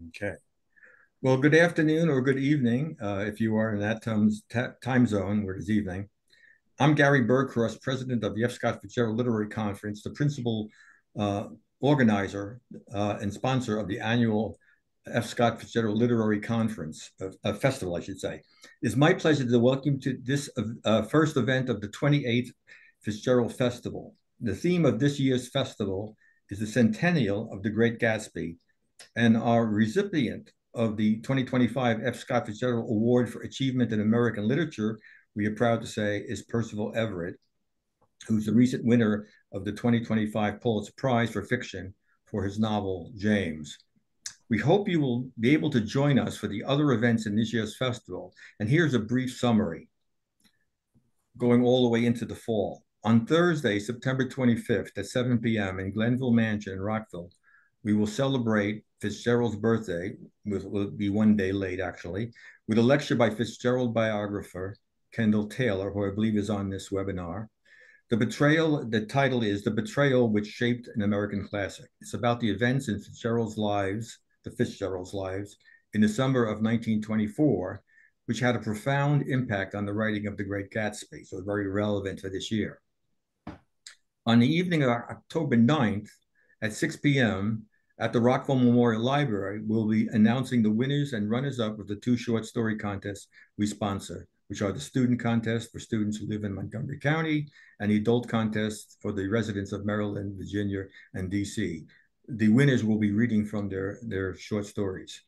Okay. Well, good afternoon or good evening if you are in that time zone where it's evening. I'm Gary Berg-Cross, president of the F. Scott Fitzgerald Literary Conference, the principal uh, organizer and sponsor of the annual F. Scott Fitzgerald Literary Conference, festival, I should say. It's my pleasure to welcome you to this first event of the 28th Fitzgerald Festival. The theme of this year's festival is the centennial of the Great Gatsby, and our recipient of the 2025 F. Scott Fitzgerald Award for Achievement in American Literature, we are proud to say, is Percival Everett, who's the recent winner of the 2025 Pulitzer Prize for Fiction for his novel, James. We hope you will be able to join us for the other events in this year's festival. And here's a brief summary going all the way into the fall. On Thursday, September 25th at 7 p.m. in Glenville Mansion in Rockville, we will celebrate Fitzgerald's birthday, will be one day late actually, with a lecture by Fitzgerald biographer Kendall Taylor, who I believe is on this webinar. The title is The Betrayal Which Shaped an American Classic. It's about the events in the Fitzgerald's lives, in the summer of 1924, which had a profound impact on the writing of The Great Gatsby, so very relevant for this year. On the evening of October 9th at 6 p.m. at the Rockville Memorial Library, we'll be announcing the winners and runners-up of the two short story contests we sponsor, which are the student contest for students who live in Montgomery County and the adult contest for the residents of Maryland, Virginia, and DC. The winners will be reading from their short stories.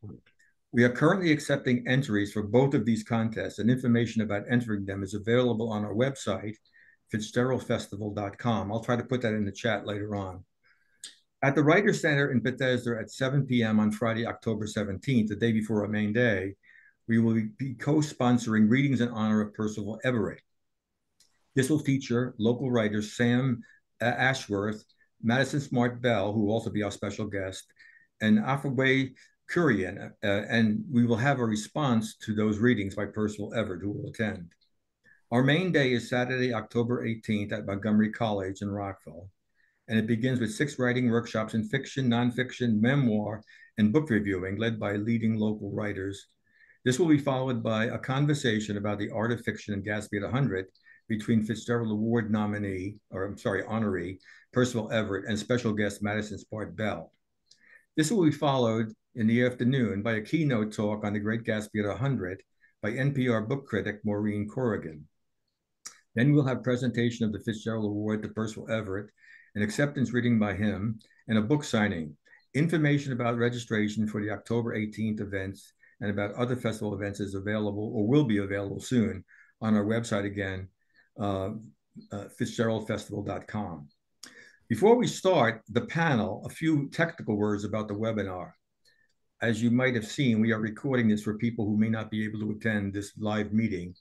We are currently accepting entries for both of these contests, and information about entering them is available on our website, fitzgeraldfestival.com. I'll try to put that in the chat later on. At the Writers Center in Bethesda at 7 p.m. on Friday, October 17th, the day before our main day, we will be co-sponsoring readings in honor of Percival Everett. This will feature local writers Sam Ashworth, Madison Smart Bell, who will also be our special guest, and Afaway Kurian, and we will have a response to those readings by Percival Everett, who will attend. Our main day is Saturday, October 18th at Montgomery College in Rockville, and it begins with 6 writing workshops in fiction, nonfiction, memoir, and book reviewing led by leading local writers. This will be followed by a conversation about the art of fiction and Gatsby at 100 between Fitzgerald Award honoree Percival Everett and special guest Madison Smart Bell. This will be followed in the afternoon by a keynote talk on The Great Gatsby at 100 by NPR book critic Maureen Corrigan. Then we'll have presentation of the Fitzgerald Award to Percival Everett, an acceptance reading by him, and a book signing. Information about registration for the October 18th events and about other festival events is available or will be available soon on our website again, fitzgeraldfestival.com. Before we start the panel, a few technical words about the webinar. As you might have seen, we are recording this for people who may not be able to attend this live meeting,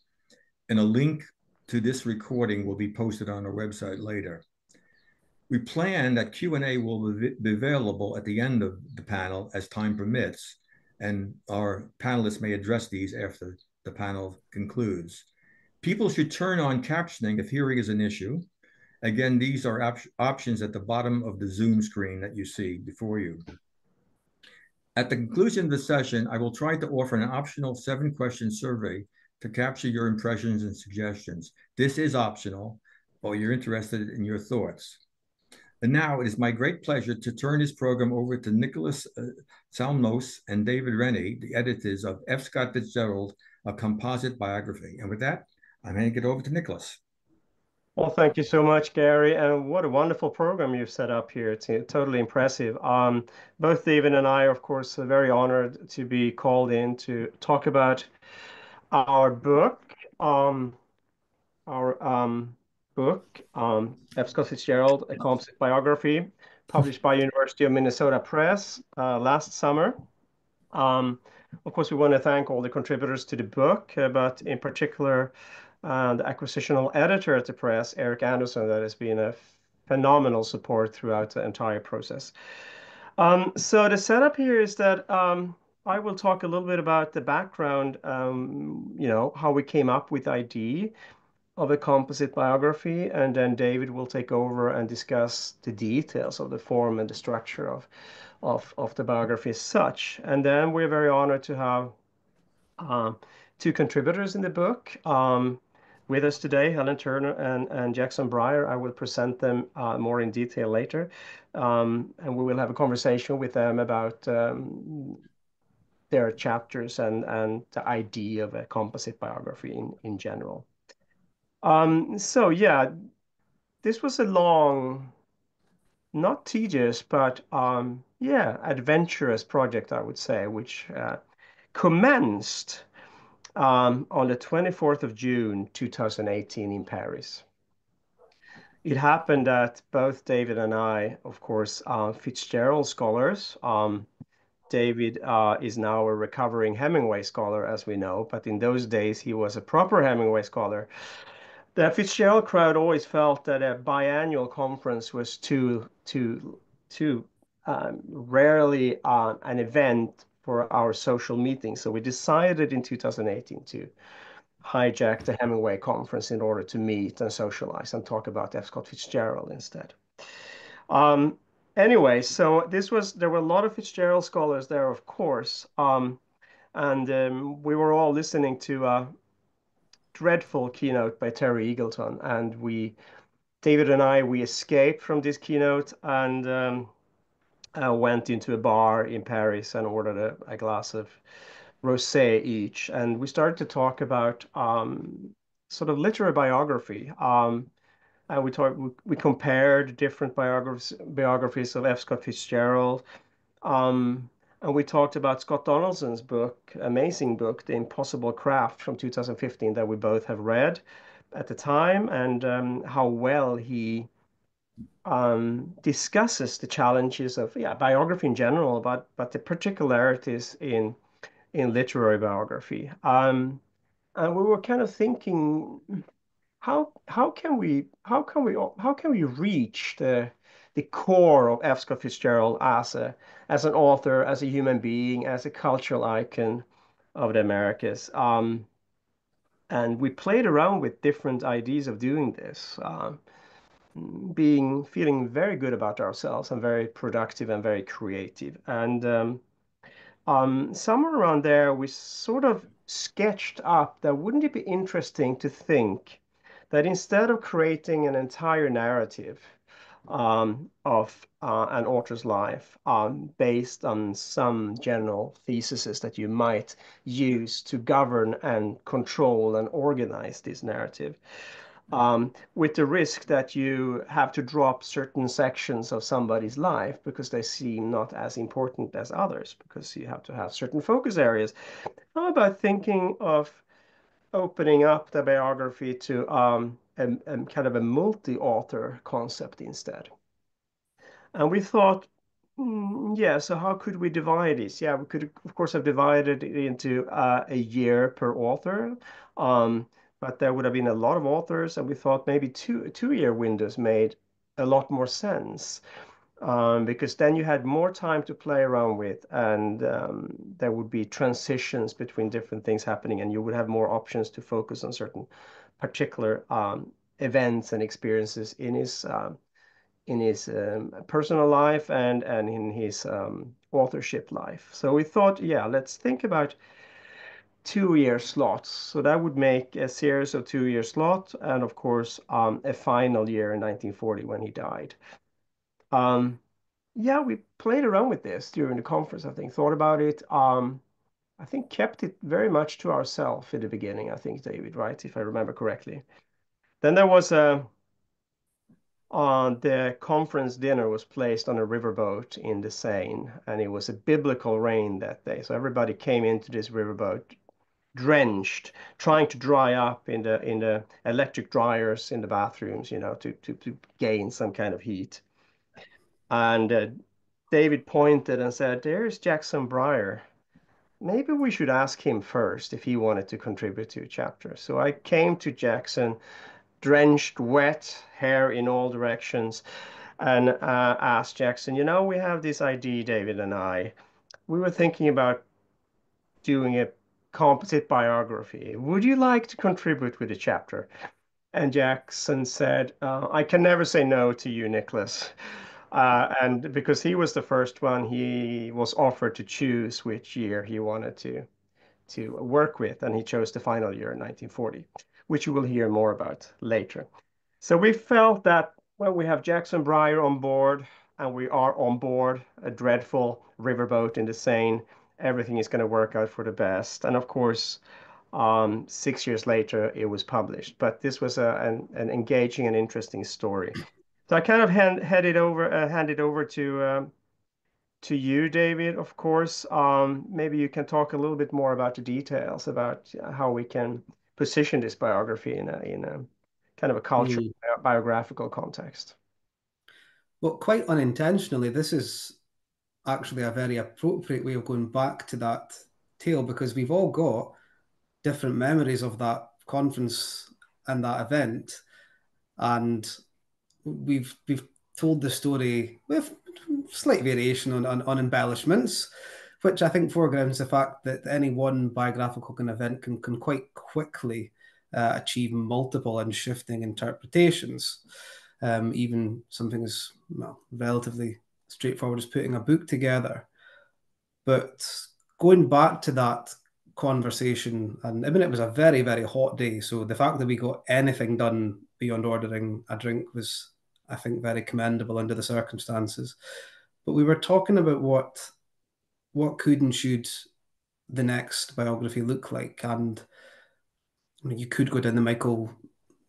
and a link to this recording will be posted on our website later. We plan that Q&A will be available at the end of the panel as time permits, and our panelists may address these after the panel concludes. People should turn on captioning if hearing is an issue. Again, these are options at the bottom of the Zoom screen that you see before you. At the conclusion of the session, I will try to offer an optional 7-question survey to capture your impressions and suggestions. This is optional, but you're interested in your thoughts. And now it is my great pleasure to turn this program over to Niklas Salmose and David Rennie, the editors of F. Scott Fitzgerald, A Composite Biography. And with that, I'm handing it over to Niklas. Well, thank you so much, Gary. And what a wonderful program you've set up here. It's totally impressive. Both David and I are, of course, very honored to be called in to talk about our book, F. Scott Fitzgerald, A Composite Biography, published by University of Minnesota Press last summer. Of course, we want to thank all the contributors to the book, but in particular, the acquisitional editor at the press, Eric Anderson, that has been a phenomenal support throughout the entire process. So the setup here is that I will talk a little bit about the background, how we came up with ID. of a composite biography, and then David will take over and discuss the details of the form and the structure of the biography as such. And then we're very honored to have um, two contributors in the book with us today, Helen Turner and Jackson Bryer. I will present them more in detail later, and we will have a conversation with them about their chapters and the idea of a composite biography in general. So yeah, this was a long, not tedious, but yeah, adventurous project, I would say, which commenced on the 24th of June, 2018 in Paris. It happened that both David and I, of course, are Fitzgerald scholars. David is now a recovering Hemingway scholar, as we know, but in those days he was a proper Hemingway scholar. The Fitzgerald crowd always felt that a biannual conference was too rarely an event for our social meeting. So we decided in 2018 to hijack the Hemingway conference in order to meet and socialize and talk about F. Scott Fitzgerald instead. Um, anyway, so there were a lot of Fitzgerald scholars there, of course, and we were all listening to a dreadful keynote by Terry Eagleton, and David and I, we escaped from this keynote and went into a bar in Paris and ordered a glass of rosé each, and we started to talk about sort of literary biography. And we compared different biographies of F. Scott Fitzgerald. Um, and we talked about Scott Donaldson's book, amazing book, The Impossible Craft from 2015 that we both have read at the time, and how well he discusses the challenges of biography in general, but the particularities in literary biography. And we were kind of thinking, how can we reach the core of F. Scott Fitzgerald as an author, as a human being, as a cultural icon of the Americas? And we played around with different ideas of doing this, feeling very good about ourselves and very productive and very creative. And somewhere around there, we sort of sketched up that wouldn't it be interesting to think that instead of creating an entire narrative of an author's life based on some general theses that you might use to govern and control and organize this narrative, with the risk that you have to drop certain sections of somebody's life because they seem not as important as others, because you have to have certain focus areas. How about thinking of opening up the biography to a kind of a multi-author concept instead? And we thought, yeah, so how could we divide this? Yeah, we could, of course, have divided it into a year per author, um, but there would have been a lot of authors, and we thought maybe two-year windows made a lot more sense, because then you had more time to play around with, and there would be transitions between different things happening, and you would have more options to focus on certain particular events and experiences in his personal life and in his authorship life. So we thought, yeah, let's think about 2-year slots. So that would make a series of 2-year slots, and of course, a final year in 1940 when he died. Yeah, we played around with this during the conference, I think, thought about it. I think kept it very much to ourselves in the beginning, I think, David, right? If I remember correctly. Then there was the conference dinner was placed on a riverboat in the Seine, and it was a biblical rain that day. So everybody came into this riverboat drenched, trying to dry up in the electric dryers in the bathrooms, to gain some kind of heat. And David pointed and said, "There's Jackson Bryer. Maybe we should ask him first if he wanted to contribute to a chapter." So I came to Jackson, drenched, wet, hair in all directions, and asked Jackson, we have this idea, David and I. We were thinking about doing a composite biography. Would you like to contribute with a chapter? And Jackson said, I can never say no to you, Niklas. And because he was the first one, he was offered to choose which year he wanted to work with, and he chose the final year in 1940, which you will hear more about later. So we felt that when we have Jackson Bryer on board, and we are on board a dreadful riverboat in the Seine, everything is going to work out for the best. And of course, 6 years later, it was published. But this was an engaging and interesting story. So I kind of hand it over to you, David, of course. Maybe you can talk a little bit more about the details about how we can position this biography in a kind of a cultural biographical context. Well, quite unintentionally, this is actually a very appropriate way of going back to that tale, because we've all got different memories of that conference and that event, and we've told the story with slight variation on embellishments, which I think foregrounds the fact that any one biographical kind of event can quite quickly achieve multiple and shifting interpretations. Even something as relatively straightforward as putting a book together. But going back to that conversation, and I mean, it was a very, very hot day. So the fact that we got anything done beyond ordering a drink was, I think, very commendable under the circumstances. But we were talking about what could and should the next biography look like. And I mean, you could go down the Michael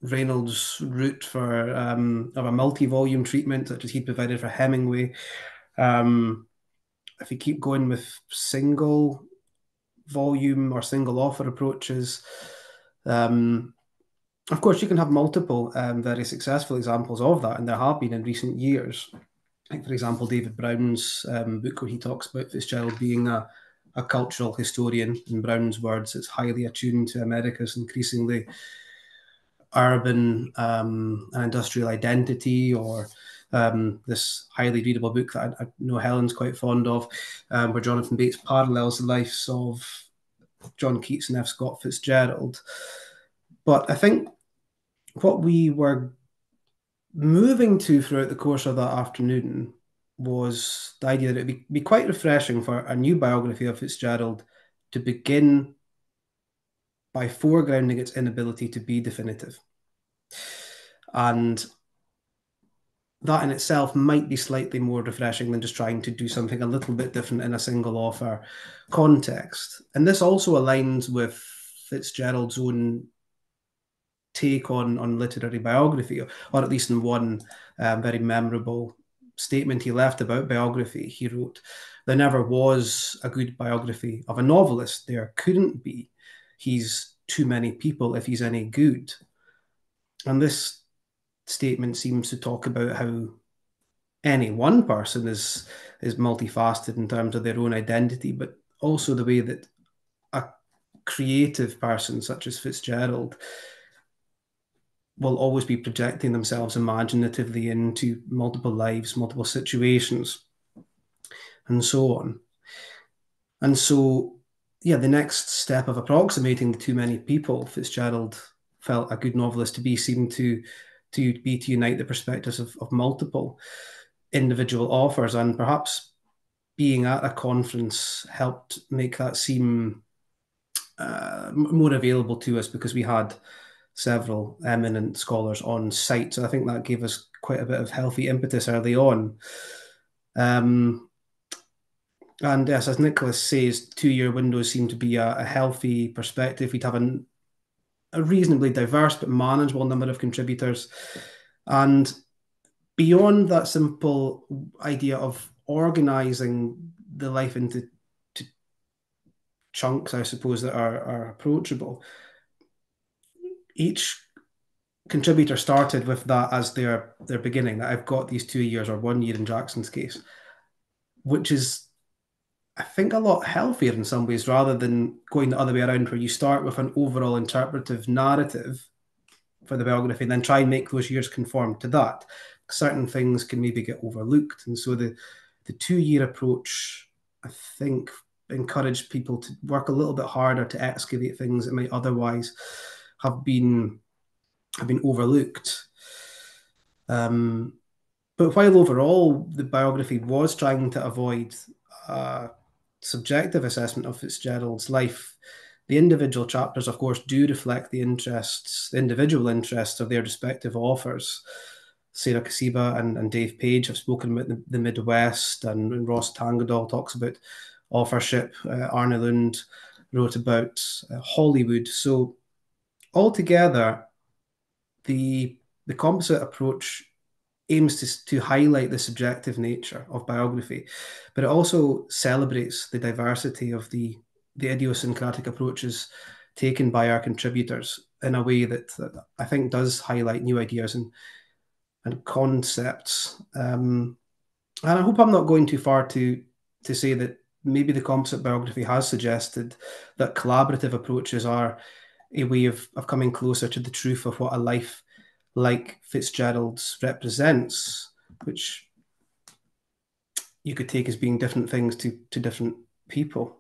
Reynolds route for of a multi-volume treatment, such as he provided for Hemingway. If you keep going with single volume or single author approaches, of course, you can have multiple very successful examples of that, and there have been in recent years. Like, for example, David Brown's book where he talks about Fitzgerald being a cultural historian. In Brown's words, it's highly attuned to America's increasingly urban and industrial identity, or this highly readable book that I know Helen's quite fond of, where Jonathan Bates parallels the lives of John Keats and F. Scott Fitzgerald. But I think what we were moving to throughout the course of that afternoon was the idea that it would be quite refreshing for a new biography of Fitzgerald to begin by foregrounding its inability to be definitive. And that in itself might be slightly more refreshing than just trying to do something a little bit different in a single author context. And this also aligns with Fitzgerald's own take on literary biography, or at least in one very memorable statement he left about biography. He wrote, "There never was a good biography of a novelist. There couldn't be. He's too many people if he's any good." And this statement seems to talk about how any one person is multifaceted in terms of their own identity, but also the way that a creative person such as Fitzgerald will always be projecting themselves imaginatively into multiple lives, multiple situations, and so on. And so, yeah, the next step of approximating the too many people Fitzgerald felt a good novelist to be seemed to be to unite the perspectives of multiple individual authors, and perhaps being at a conference helped make that seem more available to us, because we had several eminent scholars on site. So I think that gave us quite a bit of healthy impetus early on. And yes, as Niklas says, 2-year windows seem to be a healthy perspective. We'd have a reasonably diverse but manageable number of contributors. And beyond that simple idea of organizing the life into chunks, I suppose, that are approachable, each contributor started with that as their beginning, that I've got these 2 years, or 1 year in Jackson's case, which is, I think, a lot healthier in some ways, rather than going the other way around, where you start with an overall interpretive narrative for the biography and then try and make those years conform to that. Certain things can maybe get overlooked. And so the 2-year approach, I think, encouraged people to work a little bit harder to excavate things that might otherwise have been have been overlooked. But while overall the biography was trying to avoid a subjective assessment of Fitzgerald's life, the individual chapters, of course, do reflect the individual interests of their respective authors. Sarah Kasiba and Dave Page have spoken about the Midwest, and Ross Tangadol talks about authorship. Arne Lund wrote about Hollywood. So altogether, the composite approach aims to highlight the subjective nature of biography, but it also celebrates the diversity of the idiosyncratic approaches taken by our contributors in a way that I think does highlight new ideas and concepts. And I hope I'm not going too far to say that maybe the composite biography has suggested that collaborative approaches are a way of coming closer to the truth of what a life like Fitzgerald's represents, which you could take as being different things to different people.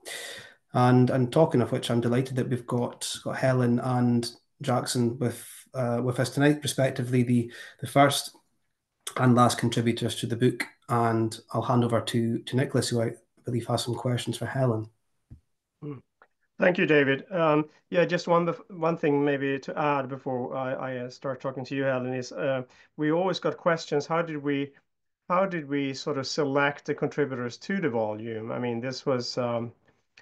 And talking of which, I'm delighted that we've got Helen and Jackson with us tonight, respectively, the first and last contributors to the book. And I'll hand over to Niklas, who I believe has some questions for Helen. Thank you, David. Yeah, just one thing maybe to add before I start talking to you, Helen, is we always got questions. How did we sort of select the contributors to the volume? I mean, this was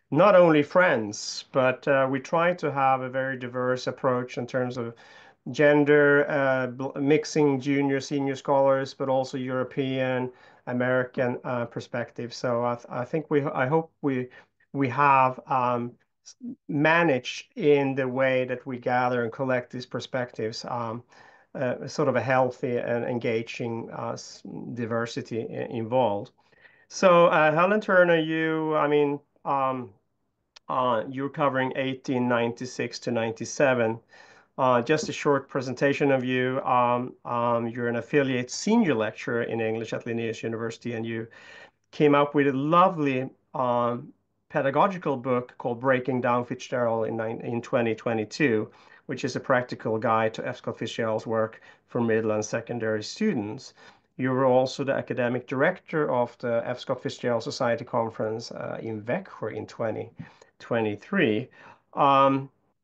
not only friends, but we tried to have a very diverse approach in terms of gender, mixing junior, senior scholars, but also European, American perspective. So I think I hope we have managed in the way that we gather and collect these perspectives, sort of a healthy and engaging diversity involved. So Helen Turner, you're covering 1896 to 97. Just a short presentation of you. You're an affiliate senior lecturer in English at Linnaeus University, and you came up with a lovely pedagogical book called Breaking Down Fitzgerald in 2022, which is a practical guide to F. Scott Fitzgerald's work for middle and secondary students. You were also the academic director of the F. Scott Fitzgerald Society Conference in Växjö in 2023.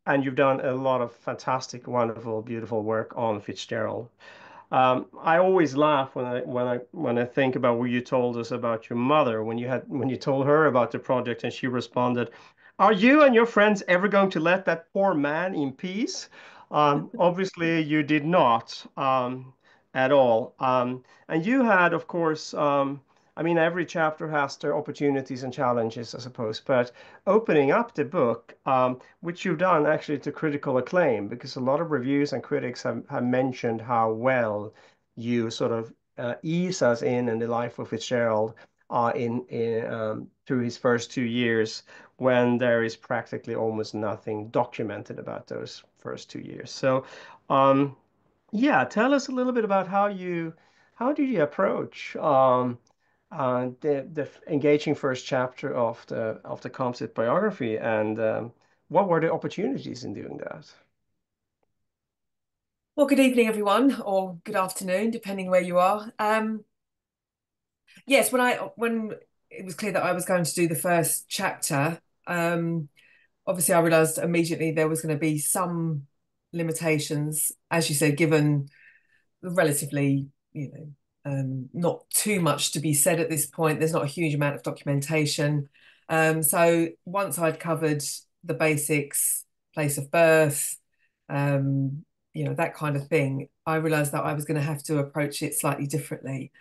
And you've done a lot of fantastic, wonderful, beautiful work on Fitzgerald. I always laugh when I think about what you told us about your mother when you told her about the project and she responded, "Are you and your friends ever going to let that poor man in peace?" Obviously, you did not at all. And you had, of course, every chapter has their opportunities and challenges, I suppose, but opening up the book, which you've done actually to critical acclaim, because a lot of reviews and critics have mentioned how well you sort of ease us in the life of Fitzgerald through his first 2 years, when there is practically almost nothing documented about those first 2 years. So, yeah, tell us a little bit about how did you approach the engaging first chapter of the Composite Biography, and what were the opportunities in doing that? Well, good evening, everyone, or good afternoon, depending where you are. Yes, when it was clear that I was going to do the first chapter, obviously I realised immediately there was going to be some limitations, as you said, given the relatively, not too much to be said at this point. There's not a huge amount of documentation. So once I'd covered the basics, place of birth, that kind of thing, I realised that I was going to have to approach it slightly differently.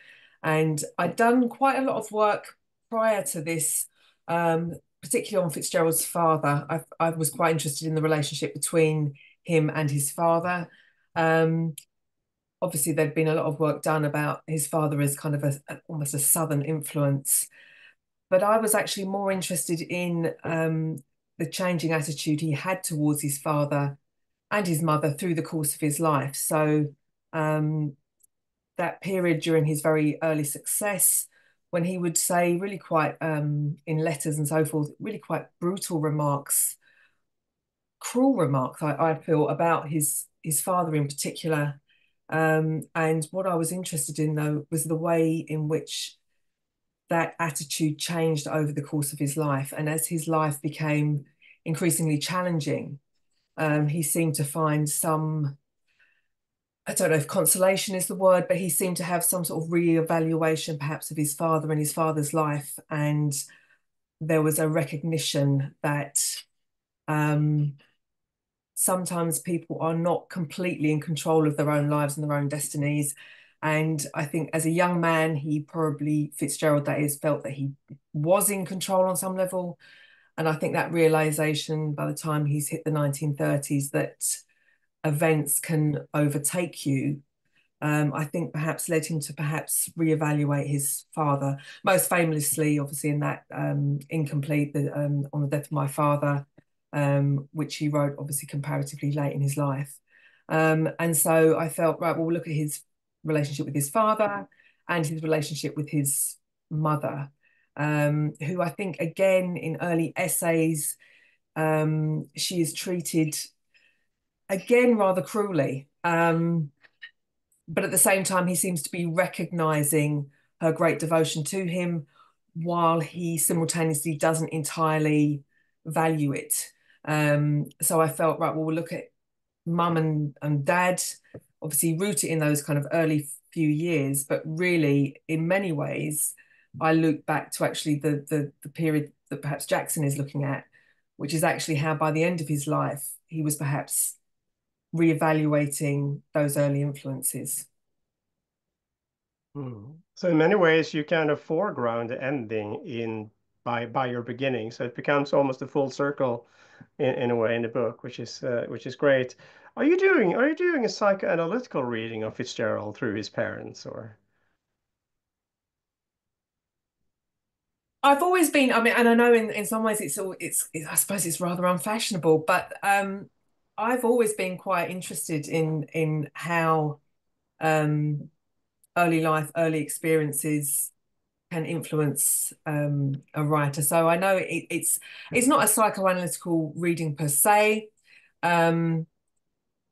And I'd done quite a lot of work prior to this, particularly on Fitzgerald's father. I was quite interested in the relationship between him and his father. Obviously, there'd been a lot of work done about his father as kind of almost a Southern influence. But I was actually more interested in the changing attitude he had towards his father and his mother through the course of his life. So that period during his very early success, when he would say really quite, in letters and so forth, really quite brutal remarks, cruel remarks, I feel, about his his father in particular. And what I was interested in, though, was the way in which that attitude changed over the course of his life. And as his life became increasingly challenging, he seemed to find some, I don't know if consolation is the word, but he seemed to have some sort of re-evaluation perhaps of his father and his father's life. And there was a recognition that sometimes people are not completely in control of their own lives and their own destinies. And I think as a young man, he probably, Fitzgerald that is, felt that he was in control on some level. And I think that realization by the time he's hit the 1930s that events can overtake you, I think perhaps led him to perhaps reevaluate his father, most famously, obviously, in that incomplete, on the death of my father, which he wrote obviously comparatively late in his life. And so I felt, right, well, we'll look at his relationship with his father and his relationship with his mother, who I think, again, in early essays, she is treated, again, rather cruelly. But at the same time, he seems to be recognizing her great devotion to him while he simultaneously doesn't entirely value it. So I felt, right, well, we'll look at mum and dad, obviously rooted in those kind of early few years, but really, in many ways, I look back to actually the period that perhaps Jackson is looking at, which is actually how by the end of his life, he was perhaps reevaluating those early influences. So in many ways, you kind of foreground the ending by your beginning, so it becomes almost a full circle in a way in the book, which is great. Are you doing a psychoanalytical reading of Fitzgerald through his parents, or? I've always been, I mean, and I know in some ways I suppose it's rather unfashionable, but I've always been quite interested in how early life, early experiences can influence a writer. So I know it's not a psychoanalytical reading per se, but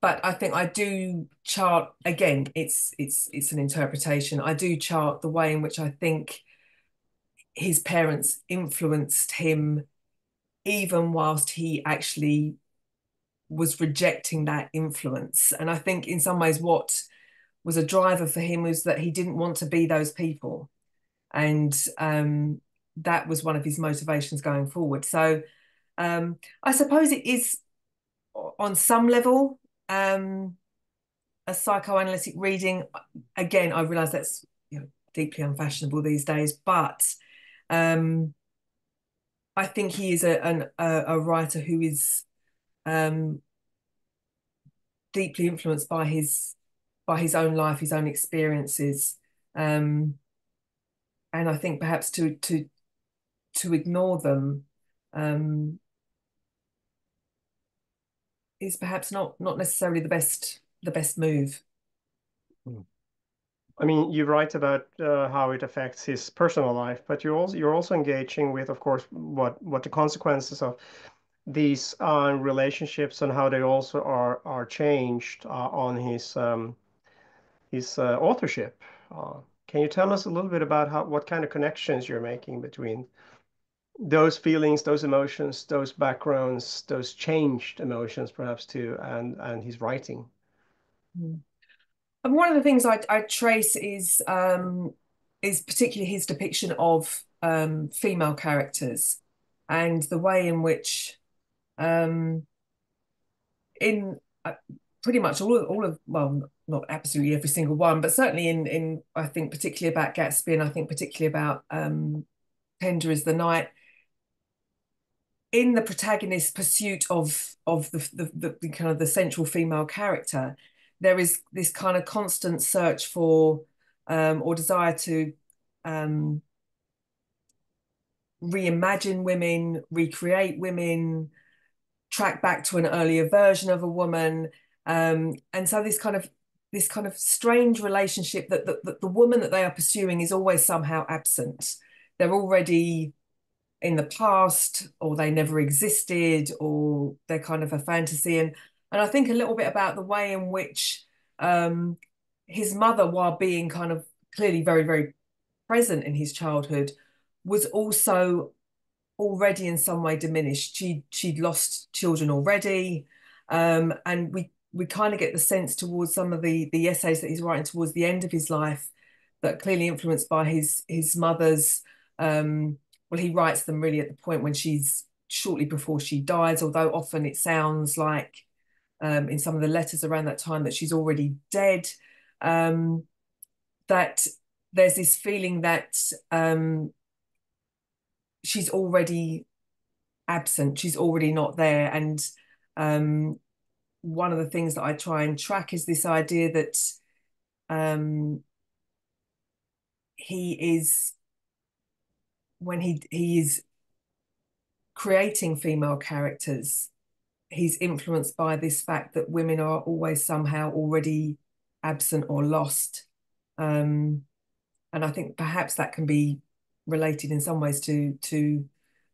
I think I do chart, again, it's an interpretation. I do chart the way in which I think his parents influenced him, even whilst he actually was rejecting that influence. And I think in some ways what was a driver for him was that he didn't want to be those people. And that was one of his motivations going forward. So I suppose it is on some level a psychoanalytic reading. Again, I realise that's deeply unfashionable these days, but I think he is a writer who is deeply influenced by his own life, his own experiences, and I think perhaps to ignore them is perhaps not necessarily the best move. I mean, you write about how it affects his personal life, but you're also engaging with, of course, what the consequences of these relationships and how they also are changed on his authorship. Can you tell us a little bit about what kind of connections you're making between those feelings, those emotions, those backgrounds, those changed emotions, perhaps too, and his writing? And one of the things I trace is particularly his depiction of female characters and the way in which in pretty much all of well, not absolutely every single one, but certainly in I think particularly about Gatsby, and I think particularly about Tender is the Night, in the protagonist's pursuit of the kind of the central female character, there is this kind of constant search for or desire to reimagine women, recreate women, track back to an earlier version of a woman, and so this kind of strange relationship that the woman that they are pursuing is always somehow absent. They're already in the past, or they never existed, or they're kind of a fantasy. And And I think a little bit about the way in which his mother, while being kind of clearly very, very present in his childhood, was also already in some way diminished. She'd lost children already, and we kind of get the sense towards some of the essays that he's writing towards the end of his life that clearly influenced by his mother's. Well, he writes them really at the point when she's shortly before she dies, although often it sounds like in some of the letters around that time that she's already dead. That there's this feeling that she's already absent, she's already not there. And one of the things that I try and track is this idea that he is, when he is creating female characters, he's influenced by this fact that women are always somehow already absent or lost. And I think perhaps that can be related in some ways to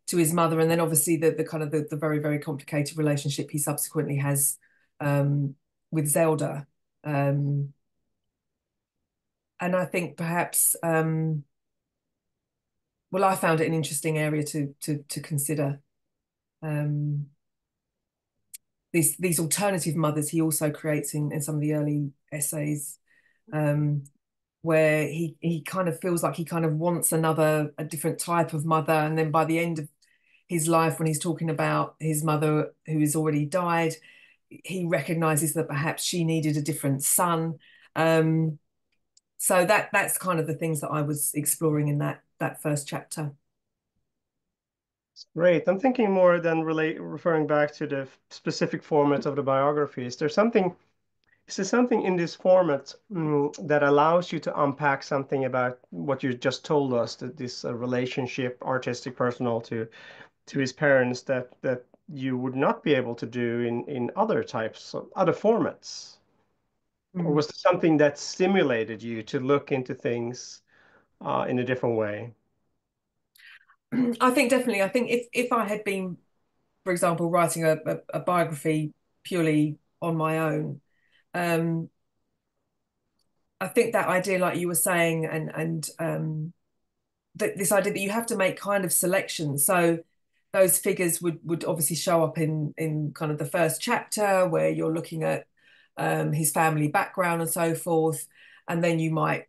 his mother, and then obviously the kind of the very, very complicated relationship he subsequently has with Zelda. And I think perhaps well, I found it an interesting area to consider. These alternative mothers he also creates in some of the early essays, where he kind of feels like he kind of wants a different type of mother, and then by the end of his life, when he's talking about his mother who has already died, he recognizes that perhaps she needed a different son. So that's kind of the things that I was exploring in that first chapter. Great. I'm thinking more than referring back to the specific format of the biography. Is there something in this format that allows you to unpack something about what you just told us, that this relationship, artistic, personal, to his parents, that you would not be able to do in other types of other formats? Or was there something that stimulated you to look into things in a different way? I think definitely. I think if I had been, for example, writing a biography purely on my own, I think that idea, like you were saying, and this idea that you have to make kind of selections. So those figures would obviously show up in kind of the first chapter where you're looking at his family background and so forth, and then you might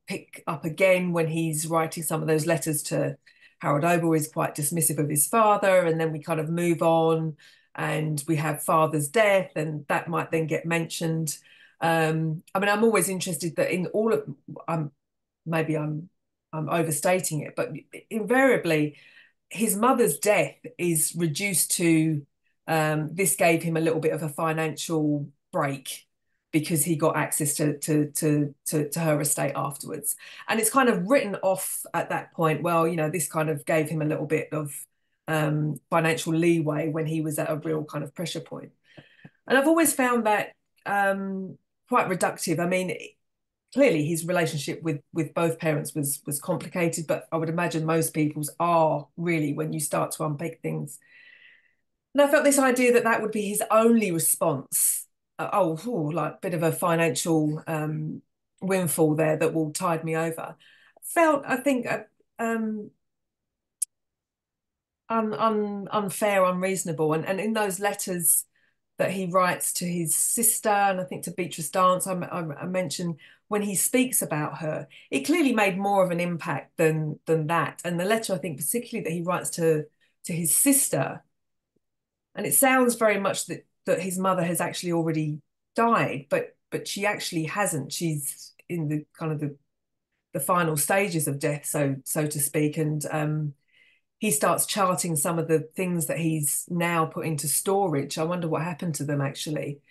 pick up again when he's writing some of those letters to Harold Ober, is quite dismissive of his father, and then we kind of move on and we have father's death, and that might then get mentioned. I mean, I'm always interested that in all of, maybe I'm overstating it, but invariably his mother's death is reduced to this gave him a little bit of a financial break because he got access to her estate afterwards. And it's kind of written off at that point. Well, you know, this kind of gave him a little bit of financial leeway when he was at a real kind of pressure point. And I've always found that quite reductive. I mean, clearly his relationship with both parents was complicated, but I would imagine most people's are really when you start to unpick things. And I felt this idea that would be his only response. Like a bit of a financial windfall there that will tide me over. Felt, I think, unfair, unreasonable. And in those letters that he writes to his sister, and I think to Beatrice Dance, I mentioned, when he speaks about her, it clearly made more of an impact than that. And the letter, I think, particularly that he writes to his sister, and it sounds very much that his mother has actually already died, but she actually hasn't. She's in the kind of the final stages of death, so to speak. And he starts charting some of the things that he's now put into storage. I wonder what happened to them, actually,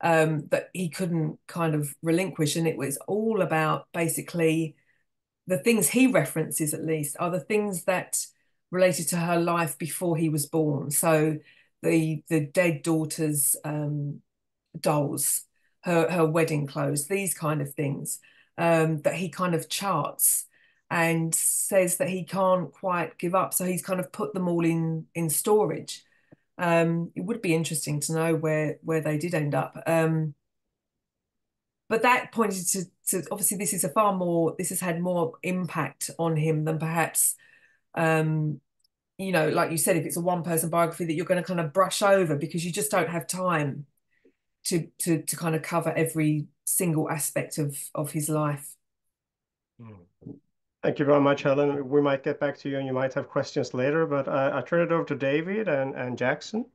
that he couldn't kind of relinquish. And it was all about basically the things he references, at least, are the things that related to her life before he was born. So the dead daughter's dolls, her wedding clothes, these kind of things that he kind of charts and says that he can't quite give up. So he's kind of put them all in storage. It would be interesting to know where they did end up. But that pointed to obviously this has had more impact on him than perhaps like you said, if it's a one person biography that you're going to kind of brush over because you just don't have time to kind of cover every single aspect of his life. Thank you very much, Helen. We might get back to you and you might have questions later, but I turn it over to David and Jackson.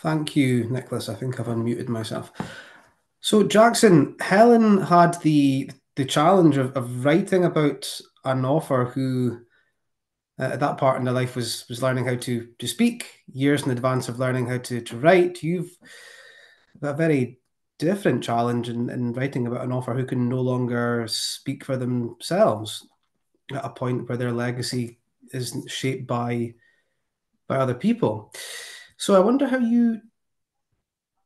Thank you, Niklas. I think I've unmuted myself. So, Jackson, Helen had the challenge of writing about an author who, at that part in their life, was learning how to speak, years in advance of learning how to write. You've got a very different challenge in writing about an author who can no longer speak for themselves at a point where their legacy isn't shaped by other people. So I wonder how you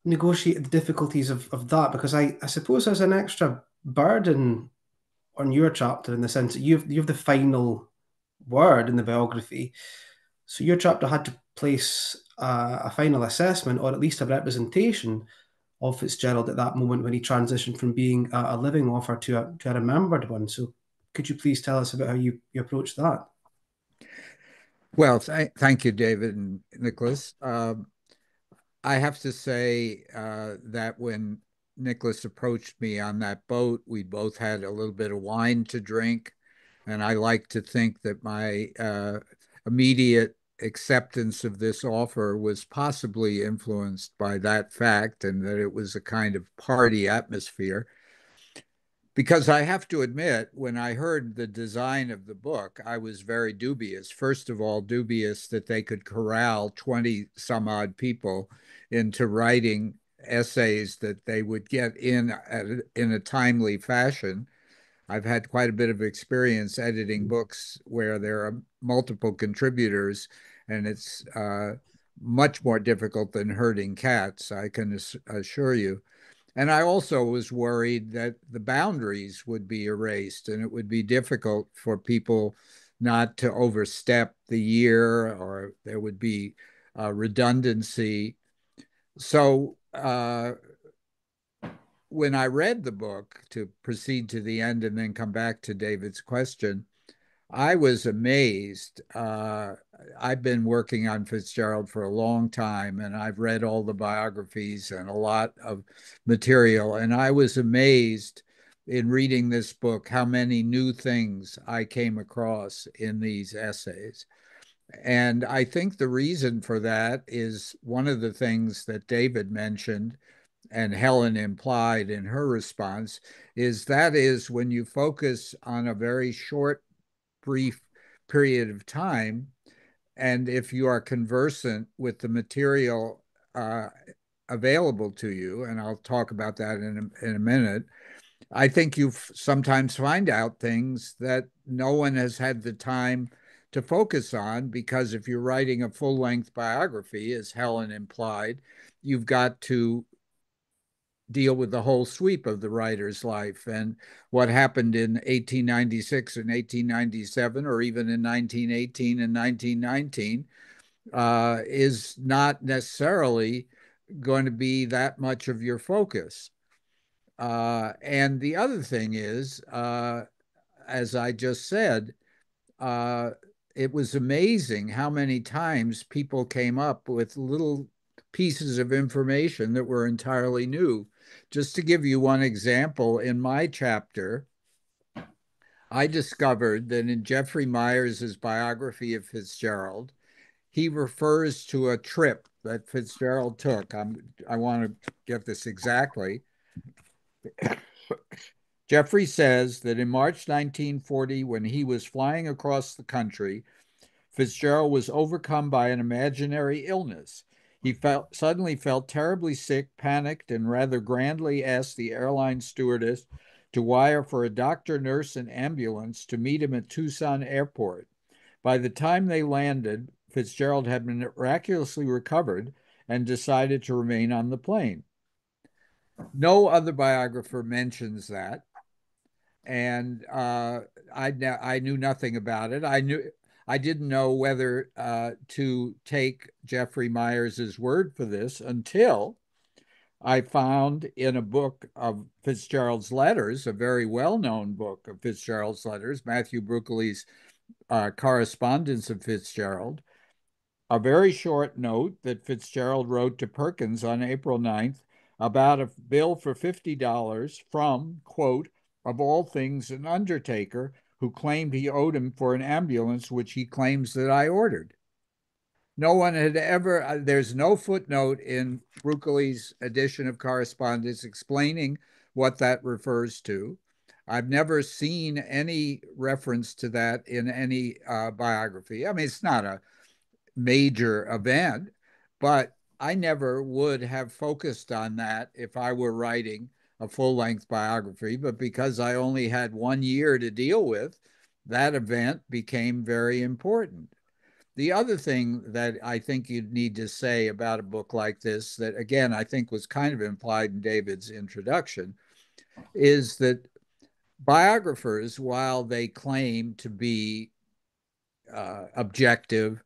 negotiate the difficulties of that, because I suppose there's an extra burden on your chapter in the sense that you have the final word in the biography. So your chapter had to place a final assessment, or at least a representation of Fitzgerald at that moment when he transitioned from being a living author to a remembered one. So could you please tell us about how you approached that? Well, thank you, David and Nicholas. I have to say that when Nicholas approached me on that boat, we both had a little bit of wine to drink. And I like to think that my immediate acceptance of this offer was possibly influenced by that fact, and that it was a kind of party atmosphere. Because I have to admit, when I heard the design of the book, I was very dubious. First of all, dubious that they could corral 20 some odd people into writing essays that they would get in a timely fashion. I've had quite a bit of experience editing books where there are multiple contributors, and it's much more difficult than herding cats, I can assure you. And I also was worried that the boundaries would be erased and it would be difficult for people not to overstep the year, or there would be redundancy. So when I read the book, to proceed to the end and then come back to David's question, I was amazed. I've been working on Fitzgerald for a long time, and I've read all the biographies and a lot of material. And I was amazed in reading this book how many new things I came across in these essays. And I think the reason for that is one of the things that David mentioned and Helen implied in her response is that is when you focus on a very short brief period of time, and if you are conversant with the material available to you, and I'll talk about that in a minute, I think you sometimes find out things that no one has had the time to focus on, because if you're writing a full-length biography, as Helen implied, you've got to deal with the whole sweep of the writer's life, and what happened in 1896 and 1897, or even in 1918 and 1919, is not necessarily going to be that much of your focus. And the other thing is, as I just said, it was amazing how many times people came up with little pieces of information that were entirely new. Just to give you one example, in my chapter, I discovered that in Jeffrey Myers's biography of Fitzgerald, he refers to a trip that Fitzgerald took. I want to get this exactly. Jeffrey says that in March 1940, when he was flying across the country, Fitzgerald was overcome by an imaginary illness. He suddenly felt terribly sick, panicked, and rather grandly asked the airline stewardess to wire for a doctor, nurse, and ambulance to meet him at Tucson Airport. By the time they landed, Fitzgerald had miraculously recovered and decided to remain on the plane. No other biographer mentions that. and I knew nothing about it. I didn't know whether to take Jeffrey Myers's word for this until I found in a book of Fitzgerald's letters, a very well-known book of Fitzgerald's letters, Matthew Brookely's Correspondence of Fitzgerald, a very short note that Fitzgerald wrote to Perkins on April 9th about a bill for $50 from, quote, of all things, an undertaker who claimed he owed him for an ambulance, which he claims that I ordered. No one had ever, there's no footnote in Brookely's edition of Correspondence explaining what that refers to. I've never seen any reference to that in any biography. I mean, it's not a major event, but I never would have focused on that if I were writing a full-length biography. But because I only had 1 year to deal with, that event became very important. The other thing that I think you'd need to say about a book like this, that again, I think was kind of implied in David's introduction, is that biographers, while they claim to be objective,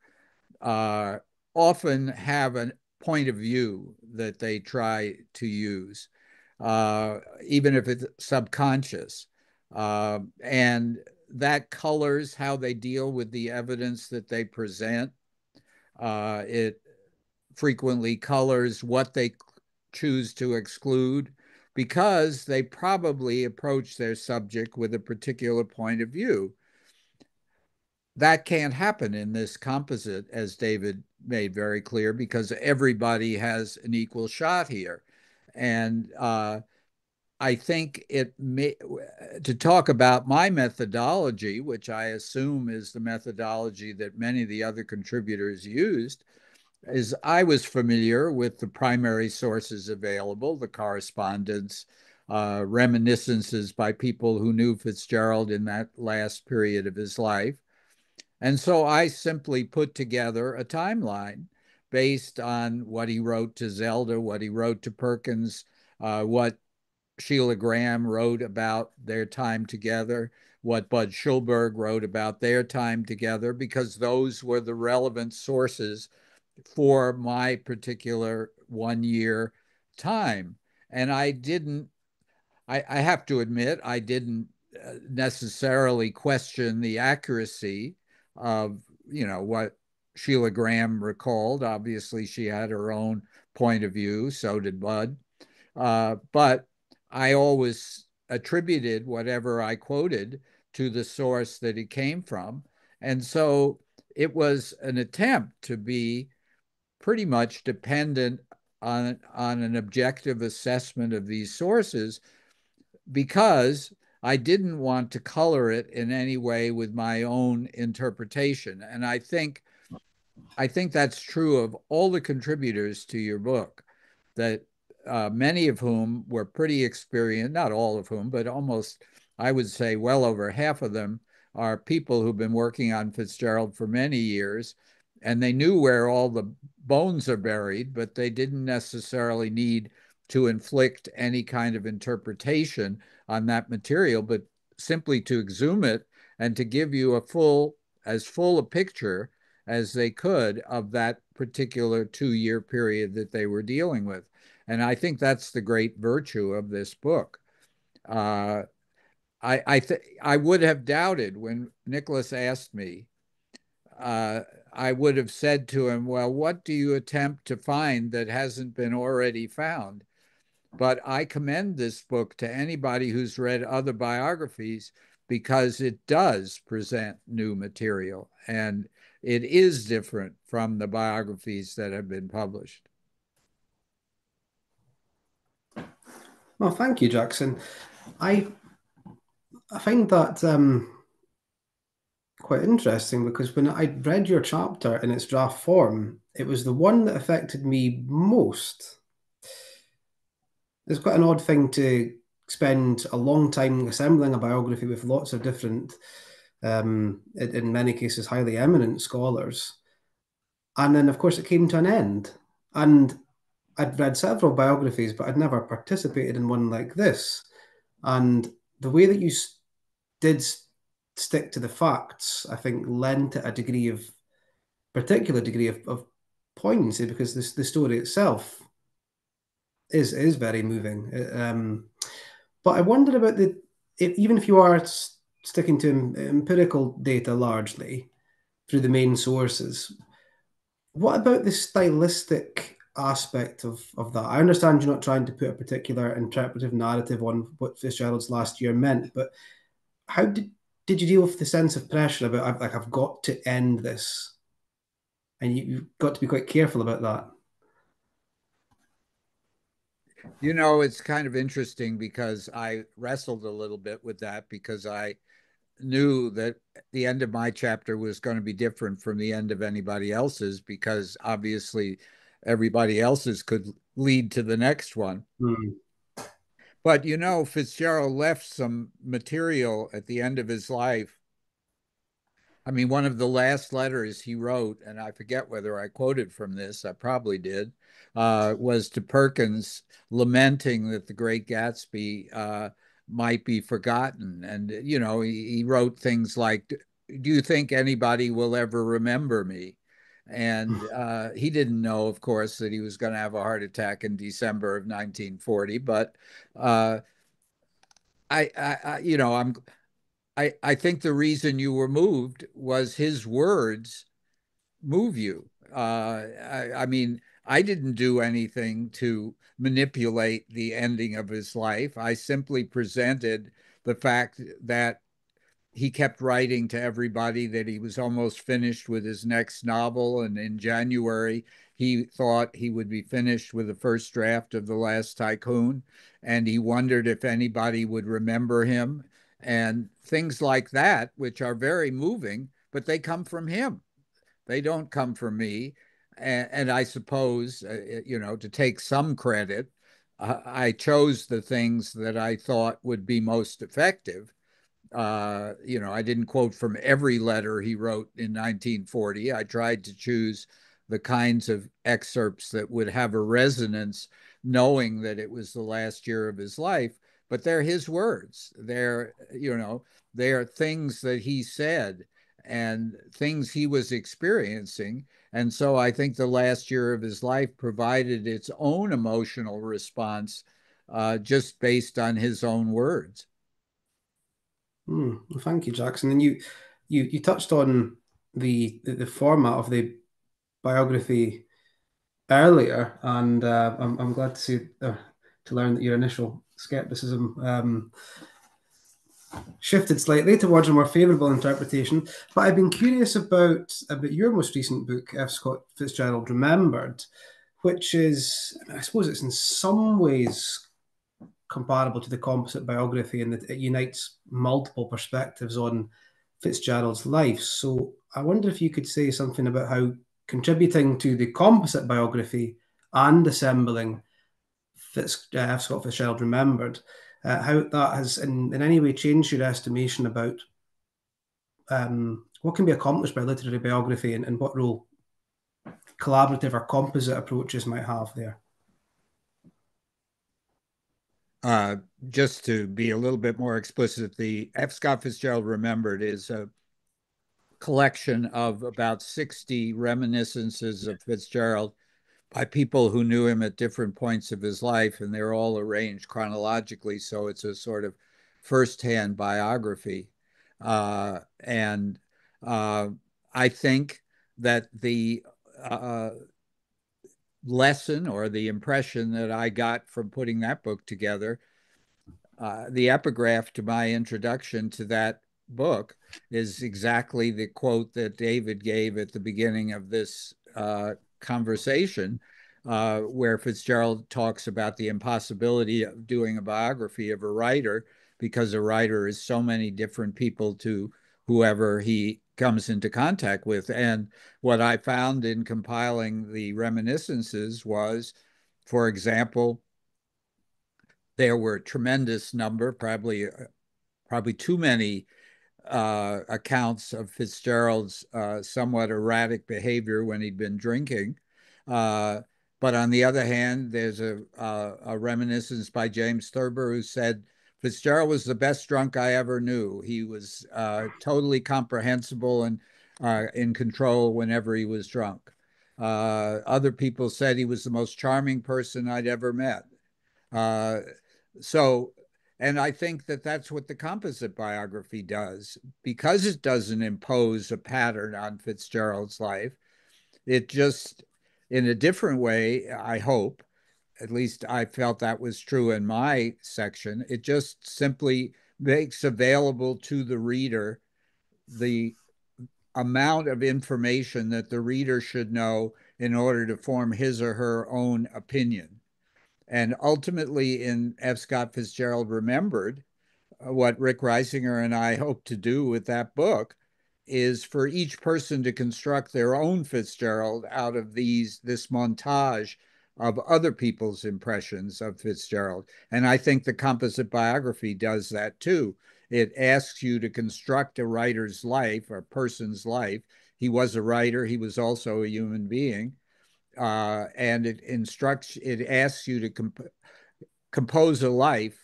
often have a point of view that they try to use, even if it's subconscious. And that colors how they deal with the evidence that they present. It frequently colors what they choose to exclude because they probably approach their subject with a particular point of view. That can't happen in this composite, as David made very clear, because everybody has an equal shot here. And I think to talk about my methodology, which I assume is the methodology that many of the other contributors used, is I was familiar with the primary sources available, the correspondence, reminiscences by people who knew Fitzgerald in that last period of his life. And so I simply put together a timeline based on what he wrote to Zelda, what he wrote to Perkins, what Sheila Graham wrote about their time together, what Bud Schulberg wrote about their time together, because those were the relevant sources for my particular 1 year time. And I have to admit, I didn't necessarily question the accuracy of, what Sheila Graham recalled. Obviously, she had her own point of view, so did Bud. But I always attributed whatever I quoted to the source that it came from. And so it was an attempt to be pretty much dependent on an objective assessment of these sources, because I didn't want to color it in any way with my own interpretation. And I think that's true of all the contributors to your book, that many of whom were pretty experienced, not all of whom, but almost, I would say well over half of them are people who've been working on Fitzgerald for many years, and they knew where all the bones are buried, but they didn't necessarily need to inflict any kind of interpretation on that material, but simply to exhume it and to give you as full a picture as they could of that particular 2 year period that they were dealing with. And I think that's the great virtue of this book. I would have doubted when Niklas asked me, I would have said to him, well, what do you attempt to find that hasn't been already found? But I commend this book to anybody who's read other biographies, because it does present new material and it is different from the biographies that have been published. Well, thank you, Jackson. I find that quite interesting, because when I read your chapter in its draft form, it was the one that affected me most. It's quite an odd thing to spend a long time assembling a biography with lots of different, in many cases, highly eminent scholars. And then, of course, it came to an end. And I'd read several biographies, but I'd never participated in one like this. And the way that you did stick to the facts, I think lent it a particular degree of poignancy, because the story itself is very moving. But I wondered about even if you are sticking to empirical data largely through the main sources, what about the stylistic aspect of that? I understand you're not trying to put a particular interpretive narrative on what Fitzgerald's last year meant, but how did you deal with the sense of pressure about, like, I've got to end this, and you've got to be quite careful about that? You know, it's kind of interesting because I wrestled a little bit with that, because I knew that the end of my chapter was going to be different from the end of anybody else's, because obviously everybody else's could lead to the next one. Mm. But you know, Fitzgerald left some material at the end of his life. I mean, one of the last letters he wrote, and I forget whether I quoted from this, I probably did, was to Perkins, lamenting that The Great Gatsby might be forgotten. And, you know, he wrote things like, "Do you think anybody will ever remember me?" And he didn't know, of course, that he was going to have a heart attack in December of 1940. But you know, I think the reason you were moved was his words move you. I mean, I didn't do anything to manipulate the ending of his life. I simply presented the fact that he kept writing to everybody that he was almost finished with his next novel. And in January, he thought he would be finished with the first draft of The Last Tycoon. And he wondered if anybody would remember him, and things like that, which are very moving, but they come from him. They don't come from me. And I suppose, you know, to take some credit, I chose the things that I thought would be most effective. You know, I didn't quote from every letter he wrote in 1940. I tried to choose the kinds of excerpts that would have a resonance, knowing that it was the last year of his life. But they're his words. They're, you know, they're things that he said and things he was experiencing. And so I think the last year of his life provided its own emotional response, just based on his own words. Well, thank you, Jackson. And you touched on the format of the biography earlier, and I'm glad to see to learn that your initial skepticism shifted slightly towards a more favourable interpretation. But I've been curious about your most recent book, F. Scott Fitzgerald Remembered, which is, I suppose, it's in some ways comparable to the Composite Biography in that it unites multiple perspectives on Fitzgerald's life. So I wonder if you could say something about how contributing to the Composite Biography and assembling F. Scott Fitzgerald Remembered, how that has in any way changed your estimation about what can be accomplished by literary biography, and what role collaborative or composite approaches might have there. Just to be a little bit more explicit, the F. Scott Fitzgerald Remembered is a collection of about 60 reminiscences of Fitzgerald by people who knew him at different points of his life, and they're all arranged chronologically, so it's a sort of firsthand biography. And I think that the lesson or the impression that I got from putting that book together, the epigraph to my introduction to that book is exactly the quote that David gave at the beginning of this conversation, where Fitzgerald talks about the impossibility of doing a biography of a writer, because a writer is so many different people to whoever he comes into contact with. And what I found in compiling the reminiscences was, for example, there were a tremendous number, probably too many accounts of Fitzgerald's somewhat erratic behavior when he'd been drinking. But on the other hand, there's a reminiscence by James Thurber, who said Fitzgerald was the best drunk I ever knew. He was totally comprehensible and in control whenever he was drunk. Other people said he was the most charming person I'd ever met. Uh, so, and I think that that's what the composite biography does, because it doesn't impose a pattern on Fitzgerald's life. It just, in a different way, I hope, at least I felt that was true in my section, it just simply makes available to the reader the amount of information that the reader should know in order to form his or her own opinion. And ultimately, in F. Scott Fitzgerald Remembered, what Rick Reisinger and I hope to do with that book is for each person to construct their own Fitzgerald out of this montage of other people's impressions of Fitzgerald. And I think the composite biography does that too. It asks you to construct a writer's life, or a person's life. He was a writer, he was also a human being. And it asks you to compose a life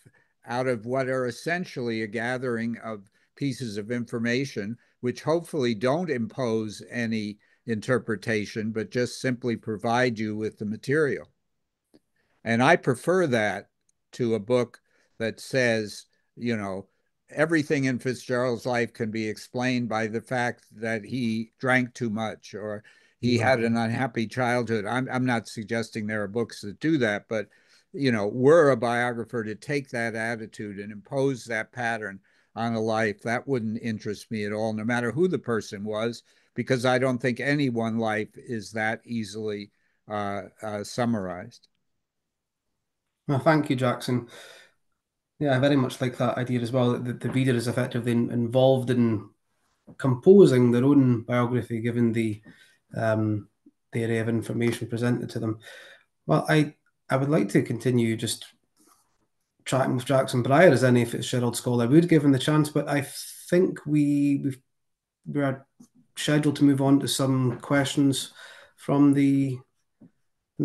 out of what are essentially a gathering of pieces of information, which hopefully don't impose any interpretation, but just simply provide you with the material. And I prefer that to a book that says, you know, everything in Fitzgerald's life can be explained by the fact that he drank too much or he had an unhappy childhood. I'm not suggesting there are books that do that, but you know, were a biographer to take that attitude and impose that pattern on a life, that wouldn't interest me at all, no matter who the person was, because I don't think any one life is that easily summarized. Well, thank you, Jackson. Yeah, I very much like that idea as well, that the reader is effectively involved in composing their own biography, given the array of information presented to them. Well, I would like to continue just chatting with Jackson Bryer as any Fitzgerald scholar would, given the chance, but I think we're scheduled to move on to some questions from the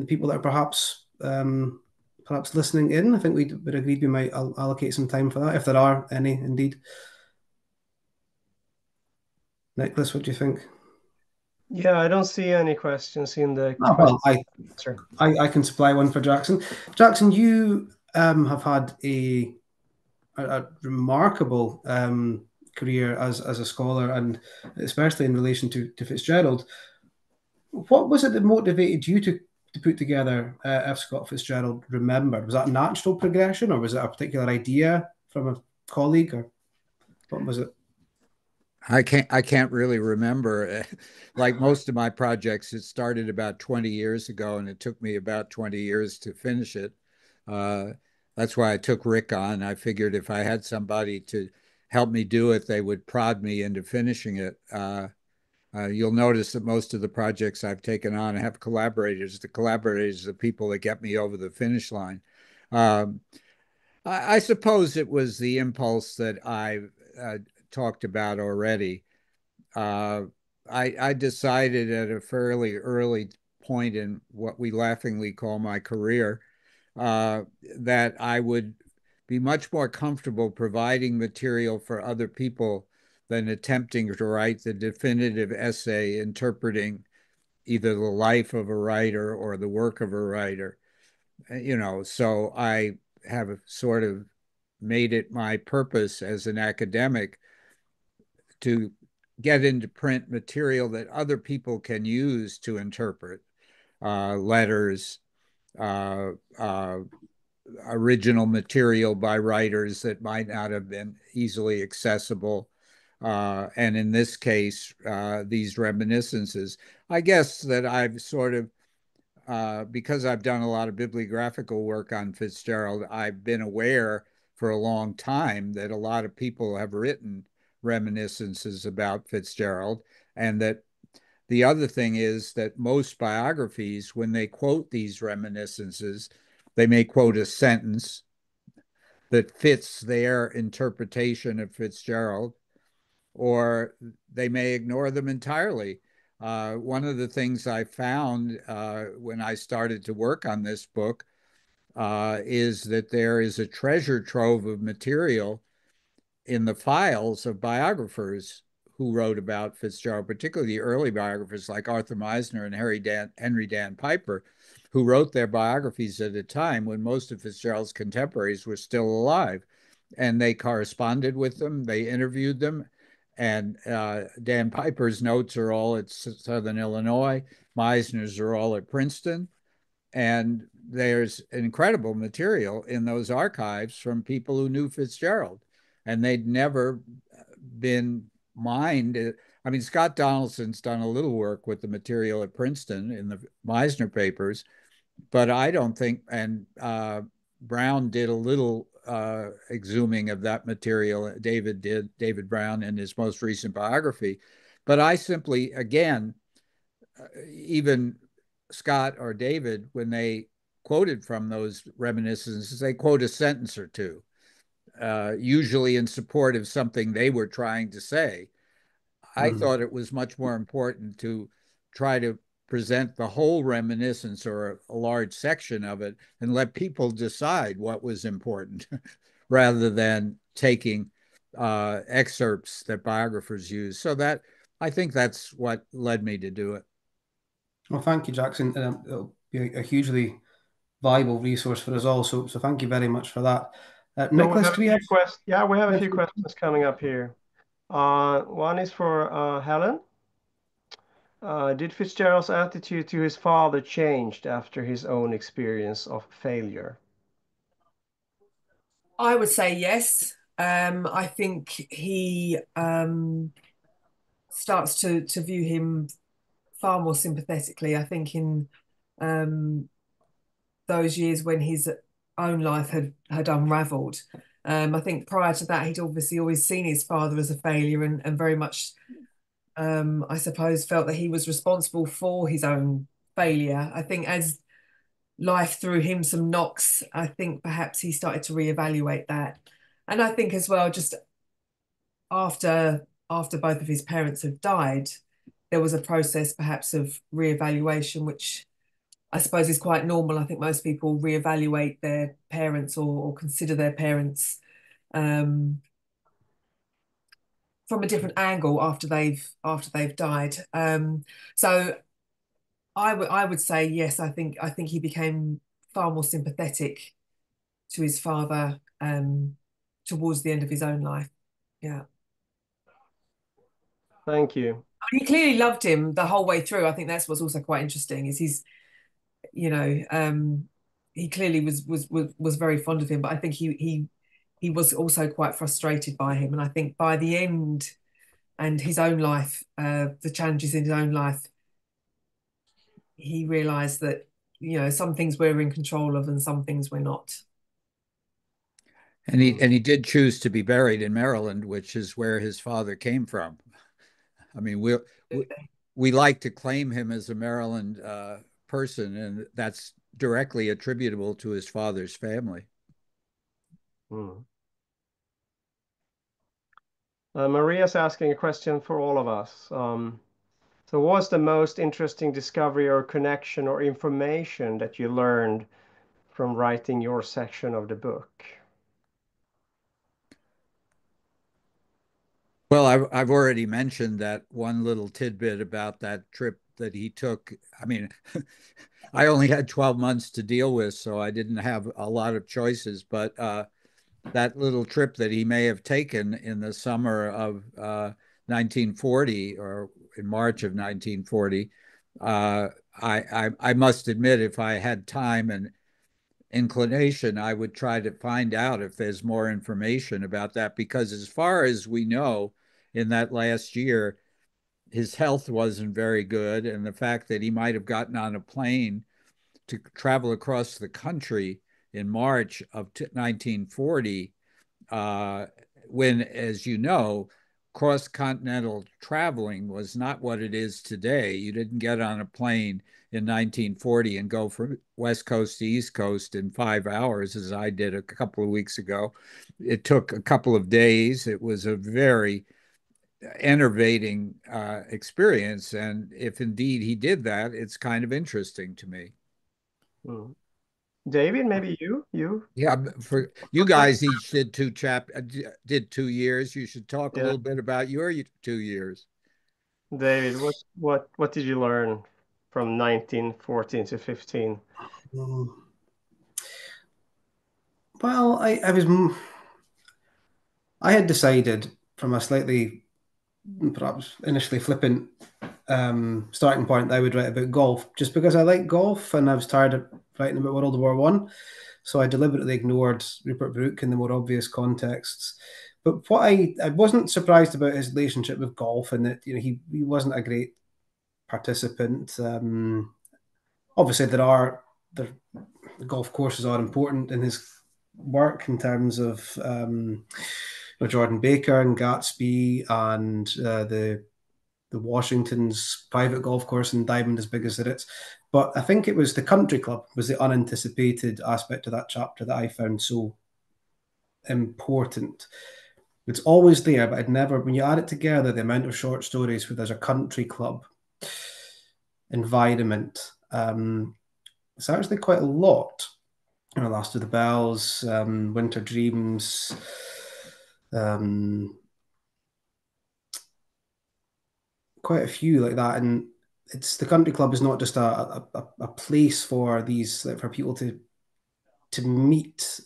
people that are perhaps listening in. I think we'd agreed we might allocate some time for that, if there are any, indeed. Niklas, what do you think? Yeah, I don't see any questions in the Oh, well, Sure. I can supply one for Jackson. Jackson, you have had a remarkable career as a scholar, and especially in relation to Fitzgerald. What was it that motivated you to put together F. Scott Fitzgerald Remembered? Was that a natural progression, or was it a particular idea from a colleague, or what was it? I can't really remember. Like most of my projects, it started about 20 years ago, and it took me about 20 years to finish it. Uh, that's why I took Rick on. I figured if I had somebody to help me do it, they would prod me into finishing it. You'll notice that most of the projects I've taken on have collaborators. The collaborators are the people that get me over the finish line. Um, I suppose it was the impulse that I talked about already. Uh, I decided at a fairly early point in what we laughingly call my career uh, that I would be much more comfortable providing material for other people than attempting to write the definitive essay interpreting either the life of a writer or the work of a writer. You know, so I have sort of made it my purpose as an academic to get into print material that other people can use to interpret letters, uh, uh, original material by writers that might not have been easily accessible. And in this case, these reminiscences. I guess that I've sort of, because I've done a lot of bibliographical work on Fitzgerald, I've been aware for a long time that a lot of people have written reminiscences about Fitzgerald, and that the other thing is that most biographies, when they quote these reminiscences, they may quote a sentence that fits their interpretation of Fitzgerald, or they may ignore them entirely. One of the things I found when I started to work on this book is that there is a treasure trove of material in the files of biographers who wrote about Fitzgerald, particularly the early biographers like Arthur Meisner and Henry Dan Piper, who wrote their biographies at a time when most of Fitzgerald's contemporaries were still alive. And they corresponded with them, they interviewed them. And Dan Piper's notes are all at Southern Illinois. Meisner's are all at Princeton. And there's incredible material in those archives from people who knew Fitzgerald. And they'd never been mined. I mean, Scott Donaldson's done a little work with the material at Princeton in the Meisner papers, but I don't think, and Brown did a little exhuming of that material. David Brown in his most recent biography. But I simply, again, even Scott or David, when they quoted from those reminiscences, they quote a sentence or two, usually in support of something they were trying to say. I thought it was much more important to try to present the whole reminiscence or a large section of it and let people decide what was important rather than taking excerpts that biographers use. So that I think that's what led me to do it. Well, thank you, Jackson. It'll be a hugely valuable resource for us all. So thank you very much for that. So we Nicholas, have do we have? Yeah, we have a few questions coming up here. One is for Helen. Did Fitzgerald's attitude to his father changed after his own experience of failure? I would say yes. I think he starts to view him far more sympathetically. I think in those years when his own life had unravelled. I think prior to that, he'd obviously always seen his father as a failure and very much, I suppose, felt that he was responsible for his own failure. I think as life threw him some knocks, I think perhaps he started to reevaluate that. And I think as well, just after both of his parents had died, there was a process perhaps of reevaluation, which I suppose is quite normal. I think most people reevaluate their parents or consider their parents from a different angle after they've died. So I would say yes. I think he became far more sympathetic to his father towards the end of his own life. Yeah. Thank you. He clearly loved him the whole way through. I think that's what's also quite interesting is you know, he clearly was very fond of him, but I think he was also quite frustrated by him. And I think by the end and his own life, the challenges in his own life, he realised that, some things we're in control of and some things we're not. And he did choose to be buried in Maryland, which is where his father came from. I mean, we like to claim him as a Maryland person, and that's directly attributable to his father's family. Maria's asking a question for all of us. So what's the most interesting discovery or connection or information that you learned from writing your section of the book? Well, I've already mentioned that one little tidbit about that trip that he took. I mean, I only had 12 months to deal with, so I didn't have a lot of choices. But that little trip that he may have taken in the summer of 1940 or in March of 1940, I must admit, if I had time and inclination, I would try to find out if there's more information about that, because as far as we know, in that last year, his health wasn't very good. And the fact that he might have gotten on a plane to travel across the country in March of 1940, when, as you know, cross-continental traveling was not what it is today. You didn't get on a plane in 1940 and go from West Coast to East Coast in 5 hours, as I did a couple of weeks ago. It took a couple of days. It was a very enervating experience. And if indeed he did that, it's kind of interesting to me. David, maybe you. Yeah, for you guys each did 2 years. You should talk a Yeah, little bit about your 2 years. David, what did you learn from 1914 to 15? Mm. Well, I had decided from a slightly perhaps initially flippant starting point that I would write about golf, just because I like golf and I was tired of writing about World War One. So I deliberately ignored Rupert Brooke in the more obvious contexts. But what I wasn't surprised about his relationship with golf, and that he wasn't a great participant. Obviously, there golf courses are important in his work in terms of Jordan Baker and Gatsby and the Washington's private golf course and Diamond as big as it is. But I think it was the country club was the unanticipated aspect of that chapter that I found so important. It's always there, but I'd never, when you add it together, the amount of short stories where there's a country club environment, it's actually quite a lot. Last of the Bells, Winter Dreams, um, quite a few like that. And it's the country club is not just a place for these for people to meet.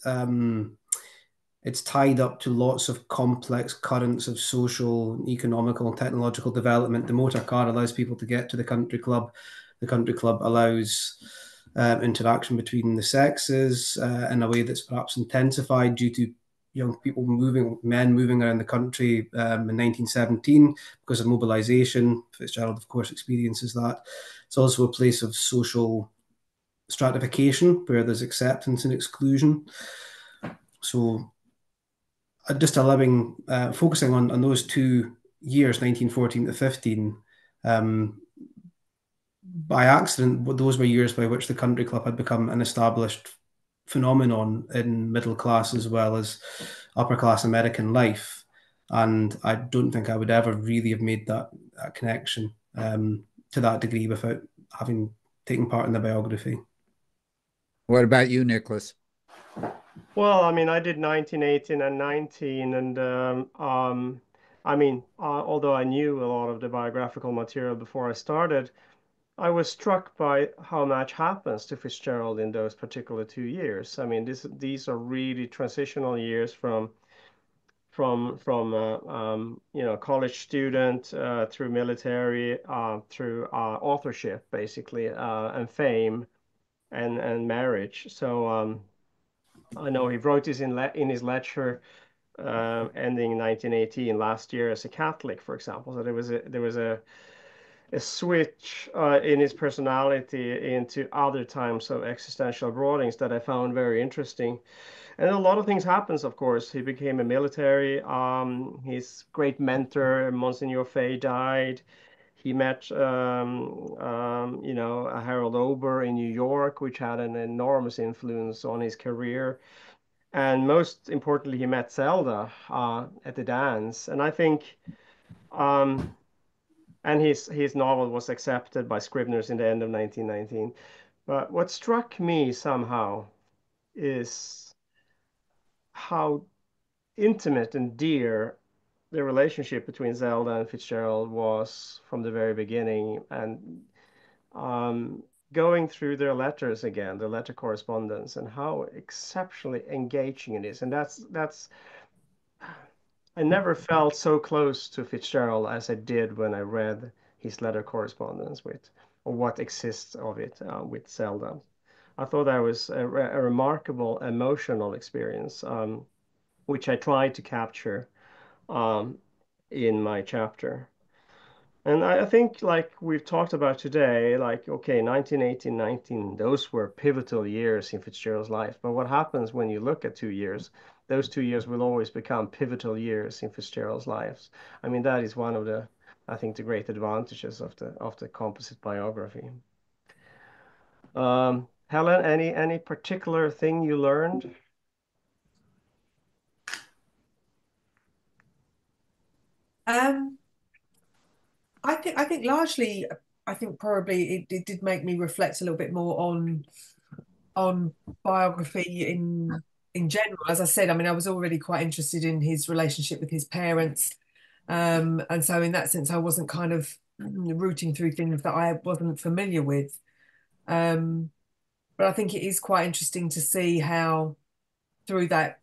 It's tied up to lots of complex currents of social, economical, and technological development. The motor car allows people to get to the country club. The country club allows interaction between the sexes in a way that's perhaps intensified due to men moving around the country in 1917 because of mobilization. Fitzgerald, of course, experiences that. It's also a place of social stratification where there's acceptance and exclusion. So just allowing, focusing on those 2 years, 1914 to 15, by accident, those were years by which the country club had become an established phenomenon in middle class as well as upper class American life. And I don't think I would ever really have made that connection to that degree without having taken part in the biography. What about you, Niklas? Well, I mean, I did 19, 18, and 19, and I mean, although I knew a lot of the biographical material before I started, I was struck by how much happens to Fitzgerald in those particular 2 years. I mean, these are really transitional years from college student through military through authorship basically and fame and marriage. So I know he wrote this in his lecture ending in 1918 last year as a Catholic, for example. So there was a switch in his personality into other times of existential broodings that I found very interesting. And a lot of things happens, of course. He became a military. His great mentor, Monsignor Fay, died. He met, a Harold Ober in New York, which had an enormous influence on his career. And most importantly, he met Zelda at the dance. And I think, and his novel was accepted by Scribners in the end of 1919. But what struck me somehow is how intimate and dear the relationship between Zelda and Fitzgerald was from the very beginning, and going through their letters again, the letter correspondence, and how exceptionally engaging it is. And that's I never felt so close to Fitzgerald as I did when I read his letter correspondence with, or what exists of it with Zelda. I thought that was a remarkable emotional experience, which I tried to capture um, in my chapter. And I think, like we've talked about today, like, okay, 1918, 19, those were pivotal years in Fitzgerald's life. But what happens when you look at 2 years? Those 2 years will always become pivotal years in Fitzgerald's lives. I mean, that is one of the, I think, the great advantages of the composite biography. Helen, any particular thing you learned? Um, I think largely, I think probably it did make me reflect a little bit more on on biography in general. As I said, I mean, I was already quite interested in his relationship with his parents. And so in that sense, I wasn't kind of rooting through things that I wasn't familiar with. But I think it is quite interesting to see how through that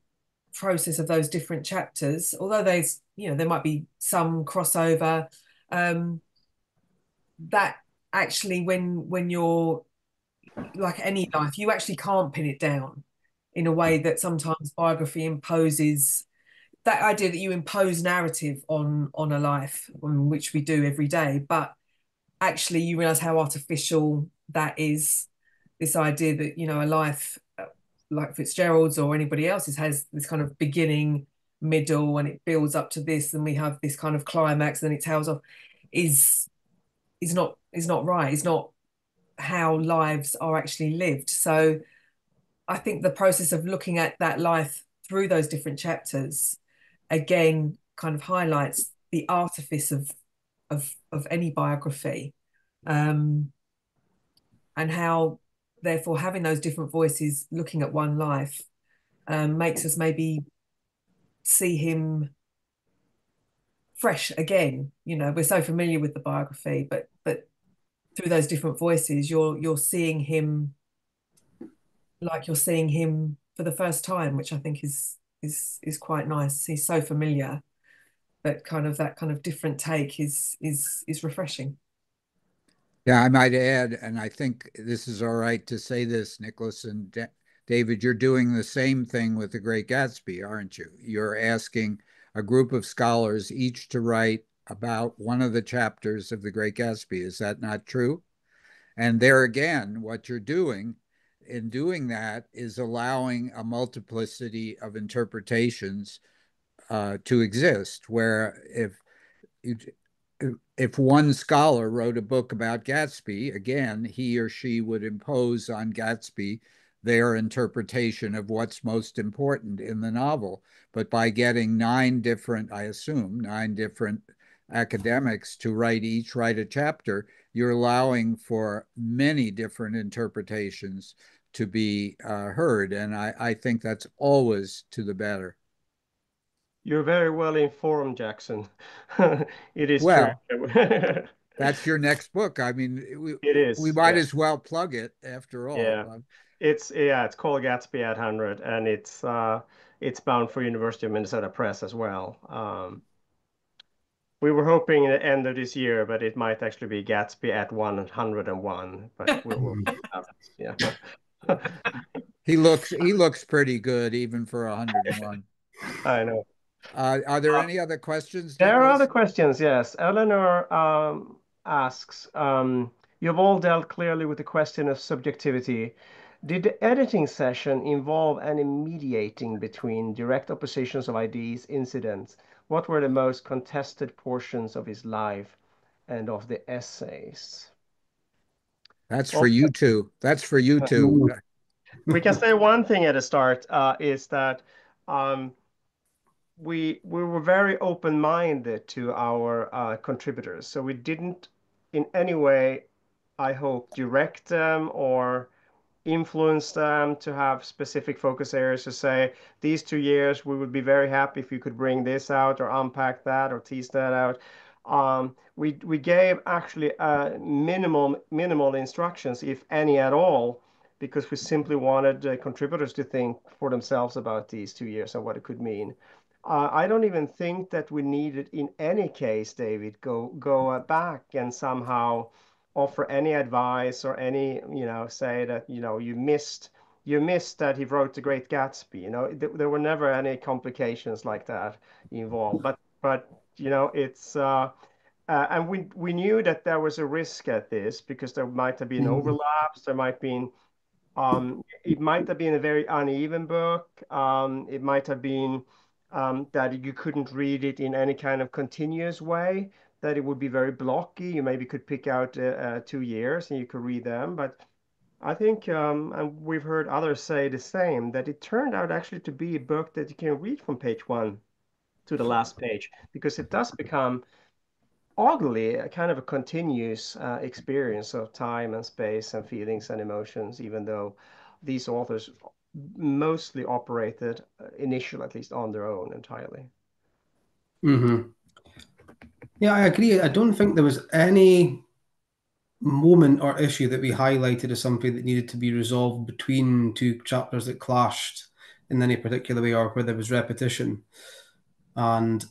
process of those different chapters, although there's, there might be some crossover, that actually when you're like any life, you actually can't pin it down in a way that sometimes biography imposes that idea that you impose narrative on a life, on which we do every day, but actually you realize how artificial that is. This idea that a life like Fitzgerald's or anybody else's has this kind of beginning, middle, and it builds up to this, and we have this kind of climax, and then it tails off, is not right. It's not how lives are actually lived. So I think the process of looking at that life through those different chapters again kind of highlights the artifice of any biography, and how therefore having those different voices looking at one life makes us maybe see him fresh again. We're so familiar with the biography, but through those different voices, you're seeing him like you're seeing him for the first time, which I think is quite nice. He's so familiar, but that kind of different take is refreshing. Yeah, I might add, and I think this is all right to say this, Niklas and David, you're doing the same thing with The Great Gatsby, aren't you? You're asking a group of scholars each to write about one of the chapters of The Great Gatsby. Is that not true? And there again, what you're doing in doing that is allowing a multiplicity of interpretations to exist, where if one scholar wrote a book about Gatsby, again, he or she would impose on Gatsby their interpretation of what's most important in the novel. But by getting nine different academics to write a chapter, you're allowing for many different interpretations to be heard. And I think that's always to the better. You're very well informed, Jackson. It is true. Well, that's your next book. I mean, It we is, might yeah. as well plug it after all. Yeah. It's called Gatsby at 100, and it's bound for University of Minnesota Press as well. We were hoping at the end of this year, but it might actually be Gatsby at 101, but we'll have it. Yeah. He looks pretty good even for 101. I know. Are there any other questions, There are Niklas? other questions, yes. Eleanor asks, you've all dealt clearly with the question of subjectivity. Did the editing session involve any mediating between direct oppositions of ideas, incidents? What were the most contested portions of his life and of the essays? That's for Well, you two. That's for you two. we can say one thing at the start is that we were very open-minded to our contributors, so we didn't in any way, I hope, direct them or influence them to have specific focus areas to say these 2 years we would be very happy if you could bring this out or unpack that or tease that out. We gave actually minimal instructions, if any at all, because we simply wanted contributors to think for themselves about these 2 years and what it could mean. I don't even think that we needed, in any case, David, go back and somehow offer any advice or any, say that, you missed that he wrote The Great Gatsby. There were never any complications like that involved. But it's and we knew that there was a risk at this because there might have been overlaps. It might have been a very uneven book. It might have been that you couldn't read it in any kind of continuous way, that it would be very blocky. You maybe could pick out 2 years and you could read them. But I think, and we've heard others say the same, that it turned out actually to be a book that you can read from page one to the last page, because it does become oddly a kind of a continuous experience of time and space and feelings and emotions, even though these authors mostly operated, initially at least, on their own entirely. Mm-hmm. Yeah, I agree. I don't think there was any moment or issue that we highlighted as something that needed to be resolved between two chapters that clashed in any particular way or where there was repetition. And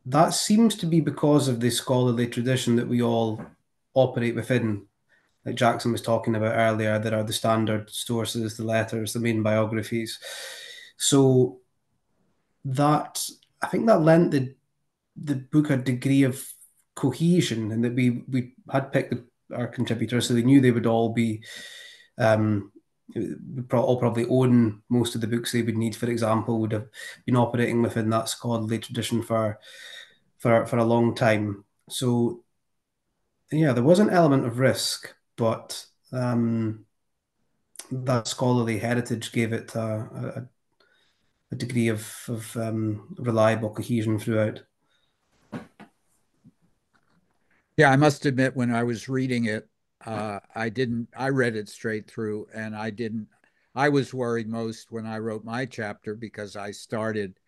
that seems to be because of the scholarly tradition that we all operate within. Like Jackson was talking about earlier, there are the standard sources, the letters, the main biographies. So that, I think that lent the book a degree of cohesion, and that we had picked our contributors, so they knew they would all be would all probably own most of the books they would need. For example, would have been operating within that scholarly tradition for a long time. So yeah, there was an element of risk, but that scholarly heritage gave it a degree of reliable cohesion throughout. Yeah, I must admit, when I was reading it, I read it straight through, and I was worried most when I wrote my chapter, because I started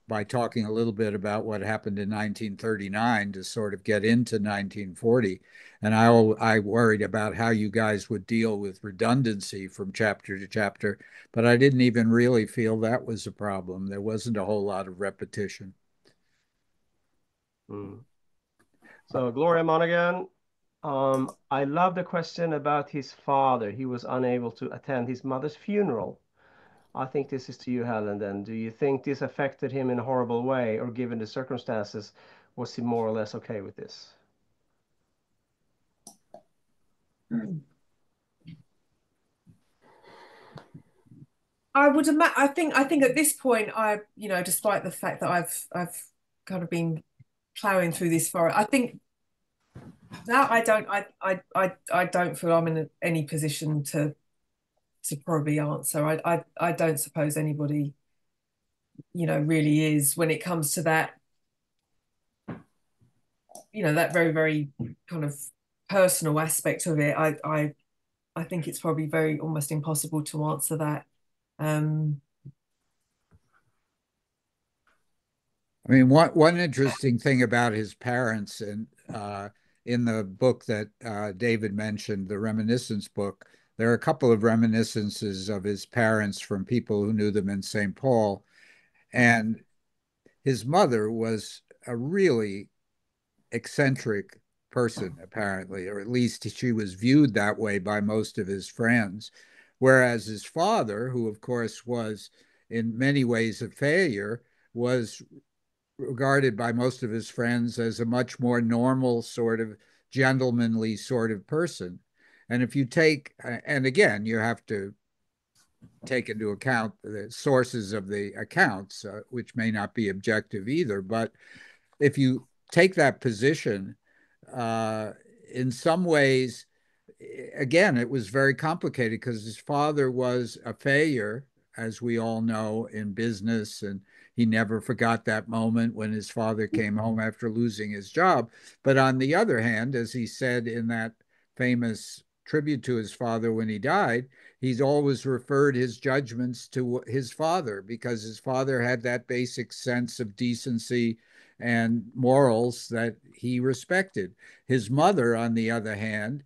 by talking a little bit about what happened in 1939 to sort of get into 1940. And I worried about how you guys would deal with redundancy from chapter to chapter, but I didn't even really feel that was a problem. There wasn't a whole lot of repetition. So Gloria Monaghan, I love the question about his father. He was unable to attend his mother's funeral. I think this is to you, Helen, then. Do you think this affected him in a horrible way, or given the circumstances, was he more or less okay with this? I think at this point, despite the fact that I've kind of been plowing through this forest, I think that I don't feel I'm in any position to probably answer. I don't suppose anybody, really is, when it comes to that, that very, very kind of personal aspect of it. I think it's probably very almost impossible to answer that. I mean, one interesting thing about his parents, and in the book that David mentioned, the reminiscence book, there are a couple of reminiscences of his parents from people who knew them in St. Paul. And his mother was a really eccentric person, apparently, or at least she was viewed that way by most of his friends. Whereas his father, who of course was in many ways a failure, was regarded by most of his friends as a much more normal, sort of gentlemanly sort of person. And if you take, and again, you have to take into account the sources of the accounts, which may not be objective either. But if you take that position, in some ways, again, it was very complicated because his father was a failure, as we all know, in business, and he never forgot that moment when his father came home after losing his job. But on the other hand, as he said in that famous tribute to his father when he died, he's always referred his judgments to his father, because his father had that basic sense of decency and morals that he respected. His mother, on the other hand,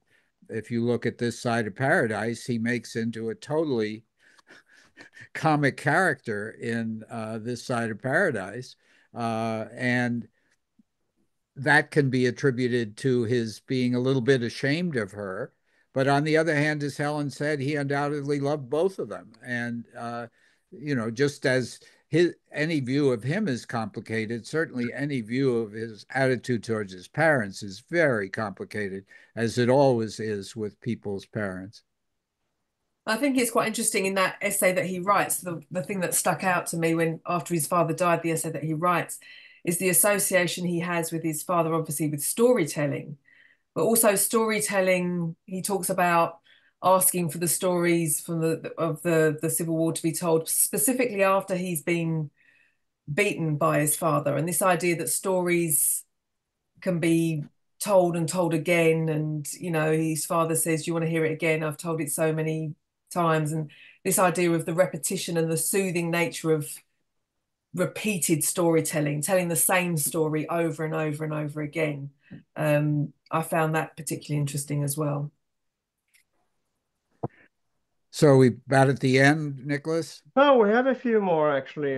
if you look at This Side of Paradise, he makes into a totally comic character in This Side of Paradise. And that can be attributed to his being a little bit ashamed of her. But on the other hand, as Helen said, he undoubtedly loved both of them. And, just as any view of him is complicated, certainly any view of his attitude towards his parents is very complicated, as it always is with people's parents. I think it's quite interesting in that essay that he writes. The thing that stuck out to me when after his father died, the essay that he writes is the association he has with his father, obviously with storytelling, but also storytelling. He talks about asking for the stories from the Civil War to be told specifically after he's been beaten by his father, and this idea that stories can be told and told again. And his father says, "Do you want to hear it again? I've told it so many times, and this idea of the repetition and the soothing nature of repeated storytelling, telling the same story over and over and over again. I found that particularly interesting as well. So we about at the end, Niklas? Oh, we have a few more actually.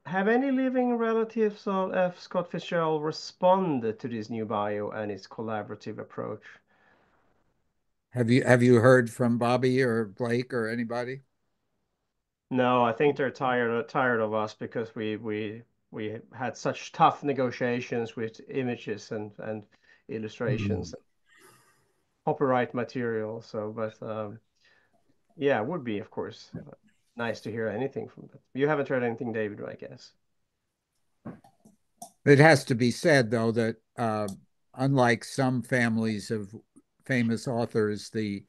Have any living relatives of F. Scott Fitzgerald responded to this new bio and its collaborative approach? Have you heard from Bobby or Blake or anybody? No, I think they're tired of us because we had such tough negotiations with images and illustrations, copyright material. So, but yeah, it would be, of course, nice to hear anything from them. You haven't heard anything, David, I guess. It has to be said, though, that unlike some families of famous authors, the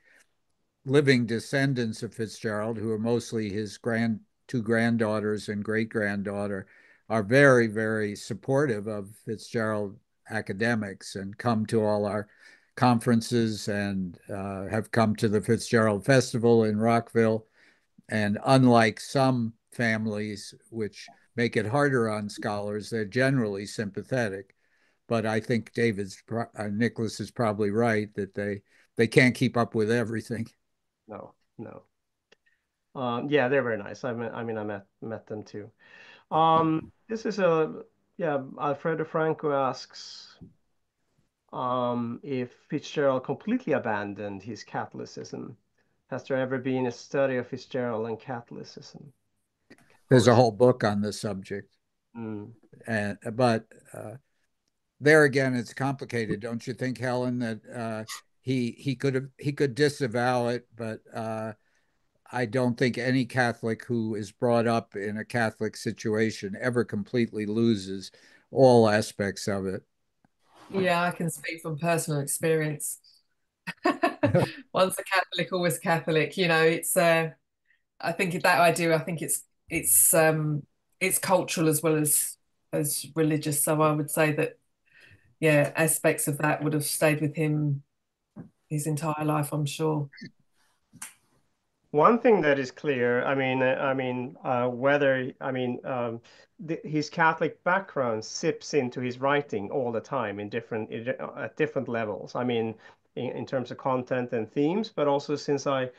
living descendants of Fitzgerald, who are mostly his two granddaughters and great granddaughter, are very, very supportive of Fitzgerald academics and come to all our conferences and have come to the Fitzgerald Festival in Rockville. And unlike some families, which make it harder on scholars, they're generally sympathetic. But I think Niklas is probably right that they can't keep up with everything. No, no. Yeah, they're very nice. I mean, I met them too. This is yeah, Alfredo Franco asks if Fitzgerald completely abandoned his Catholicism. Has there ever been a study of Fitzgerald and Catholicism? There's a whole book on the subject, Mm. but there again, it's complicated, don't you think, Helen? That he could disavow it, but I don't think any Catholic who is brought up in a Catholic situation ever completely loses all aspects of it. Yeah, I can speak from personal experience. Once a Catholic, always Catholic. You know, it's I think that idea, I think it's cultural as well as religious. So I would say that, yeah, aspects of that would have stayed with him his entire life, I'm sure. One thing that is clear, whether, his Catholic background sips into his writing all the time at different levels. I mean, in terms of content and themes, but also since I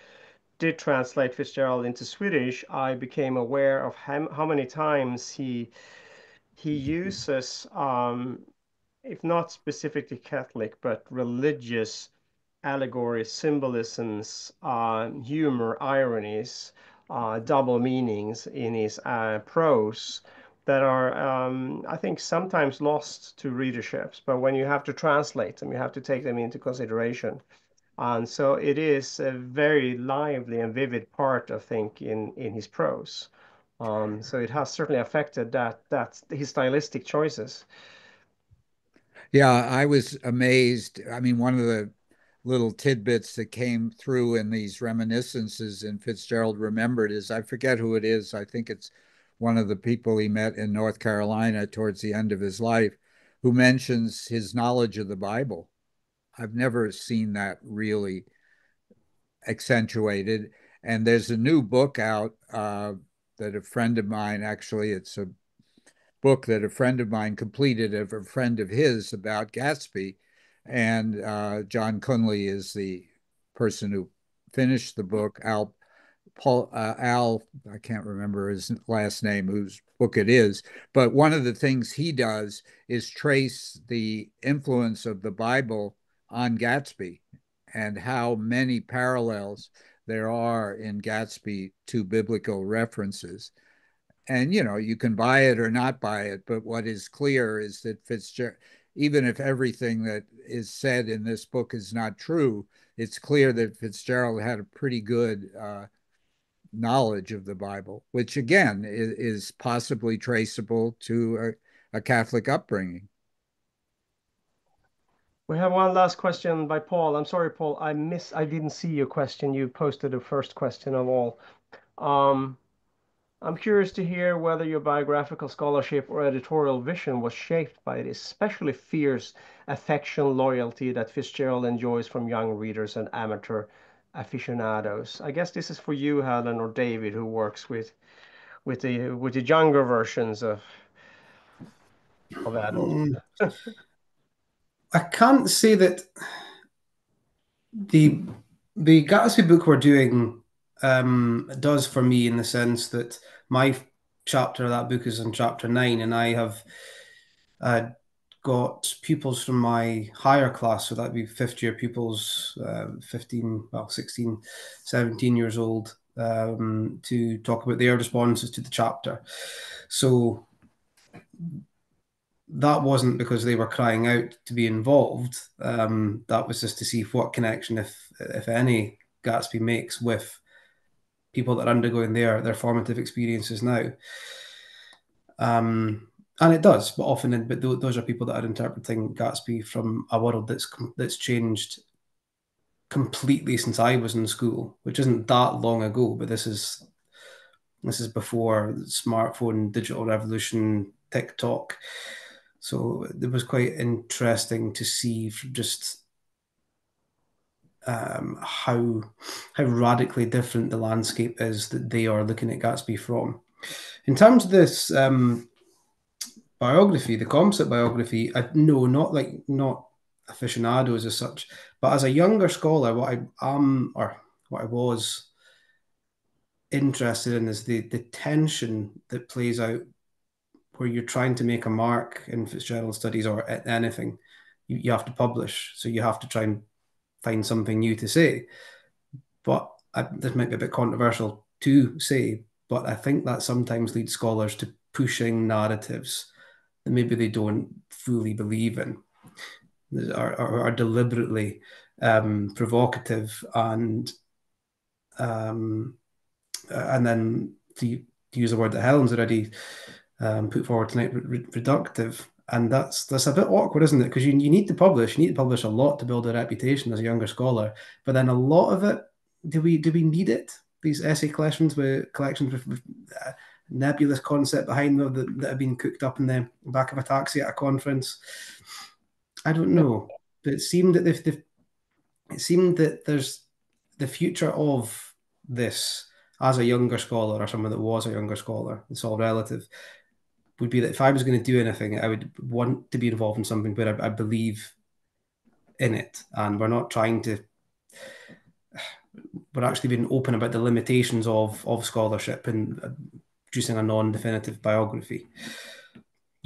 did translate Fitzgerald into Swedish, I became aware of how many times he uses, if not specifically Catholic, but religious allegories, symbolisms, humor, ironies, double meanings in his prose that are, I think, sometimes lost to readerships. But when you have to translate them, you have to take them into consideration. And so it is a very lively and vivid part, I think, in his prose. So it has certainly affected that's his stylistic choices. Yeah, I was amazed. I mean, one of the little tidbits that came through in these reminiscences in Fitzgerald Remembered is I forget who it is. I think it's one of the people he met in North Carolina towards the end of his life who mentions his knowledge of the Bible. I've never seen that really accentuated. And there's a new book out that a friend of mine, actually, it's a book that a friend of mine completed of a friend of his about Gatsby. And John Cunley is the person who finished the book. Al, I can't remember his last name, whose book it is. But one of the things he does is trace the influence of the Bible on Gatsby and how many parallels there are in Gatsby to biblical references. And, you can buy it or not buy it, but what is clear is that Fitzgerald, even if everything that is said in this book is not true, it's clear that Fitzgerald had a pretty good knowledge of the Bible, which again is possibly traceable to a Catholic upbringing. We have one last question by Paul. I'm sorry, Paul, I didn't see your question. You posted the first question of all. Um, I'm curious to hear whether your biographical scholarship or editorial vision was shaped by the especially fierce affection loyalty that Fitzgerald enjoys from young readers and amateur aficionados. I guess this is for you, Helen, or David, who works with the younger versions of adults. I can't say that the Gatsby book we're doing does for me, in the sense that my chapter of that book is in chapter 9, and I have got pupils from my higher class, so that'd be fifth year pupils, 16, 17 years old, to talk about their responses to the chapter. So that wasn't because they were crying out to be involved. That was just to see what connection, if any, Gatsby makes with people that are undergoing their formative experiences now. And it does, but often, those are people that are interpreting Gatsby from a world that's changed completely since I was in school, which isn't that long ago. But this is before smartphone, digital revolution, TikTok. So it was quite interesting to see just how radically different the landscape is that they are looking at Gatsby from. In terms of this biography, the composite biography, no, not aficionados as such, but as a younger scholar, what I was interested in is the tension that plays out where you're trying to make a mark in Fitzgerald studies or anything. You have to publish, so you have to try and find something new to say. But this might be a bit controversial to say, but I think that sometimes leads scholars to pushing narratives that maybe they don't fully believe in, are deliberately provocative, and then to use a word that Helen's already put forward tonight, reductive. And that's a bit awkward, isn't it? Because you need to publish. You need to publish a lot to build a reputation as a younger scholar. But then a lot of it, do we need it? These essay collections with nebulous concept behind them that have been cooked up in the back of a taxi at a conference. I don't know. But it seemed that there's the future of this as a younger scholar, or someone that was a younger scholar. It's all relative. Would be that if I was going to do anything, I would want to be involved in something where I believe in it, and we're not trying to. We're actually being open about the limitations of scholarship and producing a non-definitive biography.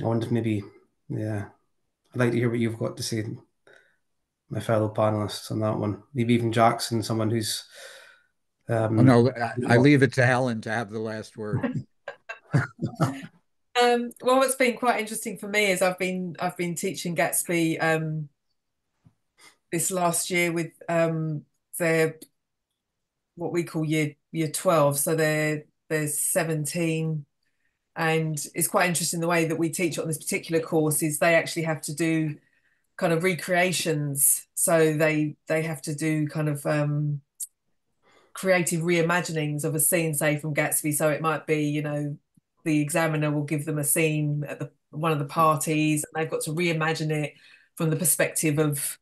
I wonder if maybe, yeah, I'd like to hear what you've got to say, my fellow panelists, on that one. Maybe even Jackson, someone who's. Oh, no, I leave it to Helen to have the last word. Well, what's been quite interesting for me is I've been teaching Gatsby this last year with their what we call year 12, so they're 17, and it's quite interesting the way that we teach on this particular course is they actually have to do kind of recreations, so they have to do kind of creative reimaginings of a scene, say from Gatsby. So it might be, you know, the examiner will give them a scene at one of the parties, and they've got to reimagine it from the perspective of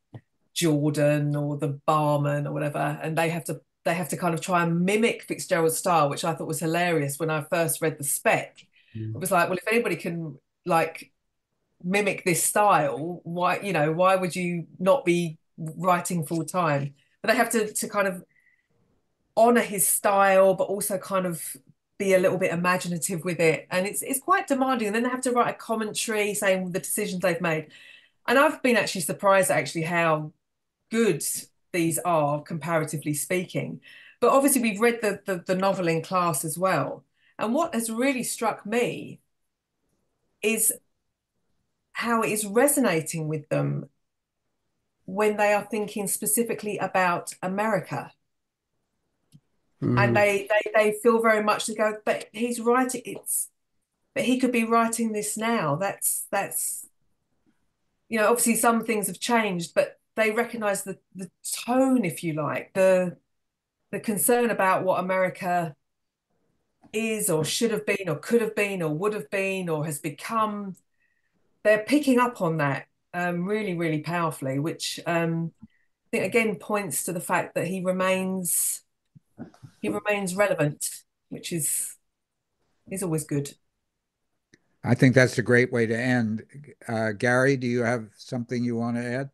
Jordan or the barman or whatever, and they have to kind of try and mimic Fitzgerald's style, which I thought was hilarious when I first read the spec. It was like, well, if anybody can like mimic this style, why would you not be writing full time? But they have to kind of honor his style, but also kind of be a little bit imaginative with it, and it's quite demanding. And then they have to write a commentary saying the decisions they've made, and I've been actually surprised actually how good these are, comparatively speaking. But obviously we've read the novel in class as well, and what has really struck me is how it is resonating with them when they are thinking specifically about America. And they feel very much to go, but he's writing but he could be writing this now. That's obviously some things have changed, but they recognize the tone, if you like, the concern about what America is or should have been or could have been or would have been or has become, they're picking up on that really, really powerfully, which I think again points to the fact that he remains relevant, which is always good. I think that's a great way to end. Gary, do you have something you want to add?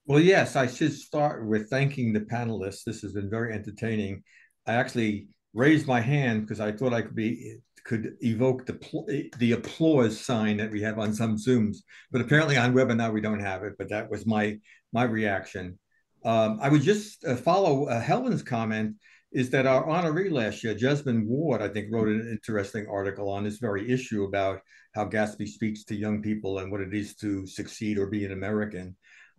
Well, yes, I should start with thanking the panelists. This has been very entertaining. I actually raised my hand because I thought I could evoke the applause sign that we have on some Zooms, but apparently on webinar we don't have it. But that was my reaction. I would just follow Helen's comment. Is that our honoree last year, Jasmine Ward, I think, wrote an interesting article on this very issue about how Gatsby speaks to young people and what it is to succeed or be an American.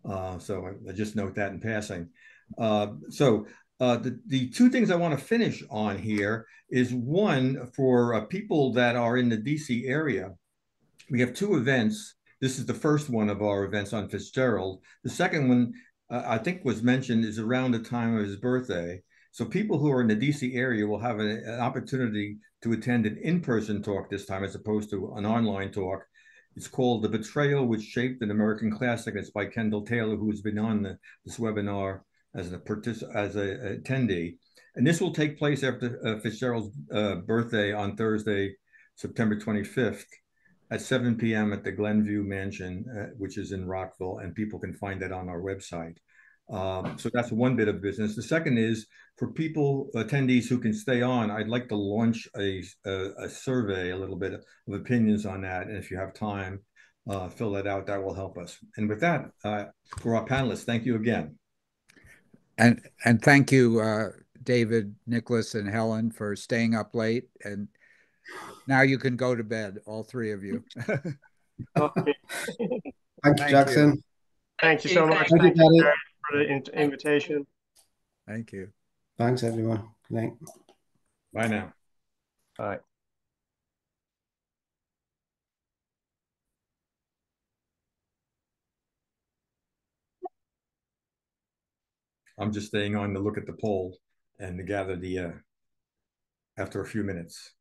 So I just note that in passing. The two things I want to finish on here is one for people that are in the DC area. We have two events. This is the first one of our events on Fitzgerald. The second one, I think was mentioned, is around the time of his birthday. So people who are in the DC area will have an opportunity to attend an in-person talk this time as opposed to an online talk. It's called The Betrayal Which Shaped an American Classic. It's by Kendall Taylor, who's been on this webinar as an attendee. And this will take place after Fitzgerald's birthday on Thursday, September 25th at 7 p.m. at the Glenview Mansion, which is in Rockville, and people can find that on our website. So that's one bit of business. The second is for people, attendees who can stay on, I'd like to launch a survey, a little bit of opinions on that. And if you have time, fill that out. That will help us. And with that, for our panelists, thank you again. And thank you, David, Niklas, and Helen, for staying up late. And now you can go to bed, all three of you. Okay. Thank you, Jackson. Thank you so much. Thank you, for the invitation. Thank you. Thanks, everyone. Good night. Bye now. Bye. I'm just staying on to look at the poll and to gather the after a few minutes.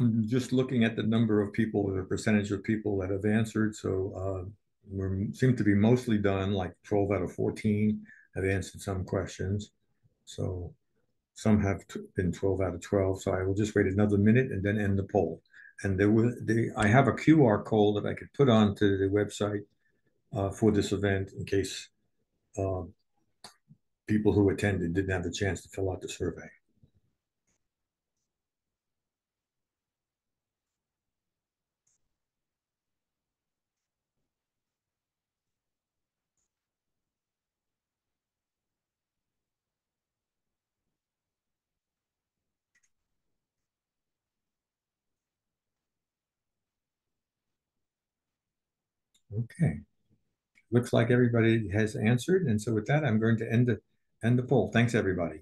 I'm just looking at the number of people, the percentage of people that have answered. So we seem to be mostly done, like 12 out of 14 have answered some questions. So some have been 12 out of 12. So I will just wait another minute and then end the poll. And I have a QR code that I could put onto the website for this event in case uh, people who attended didn't have the chance to fill out the survey. Okay. Looks like everybody has answered. And so with that, I'm going to end the poll. Thanks, everybody.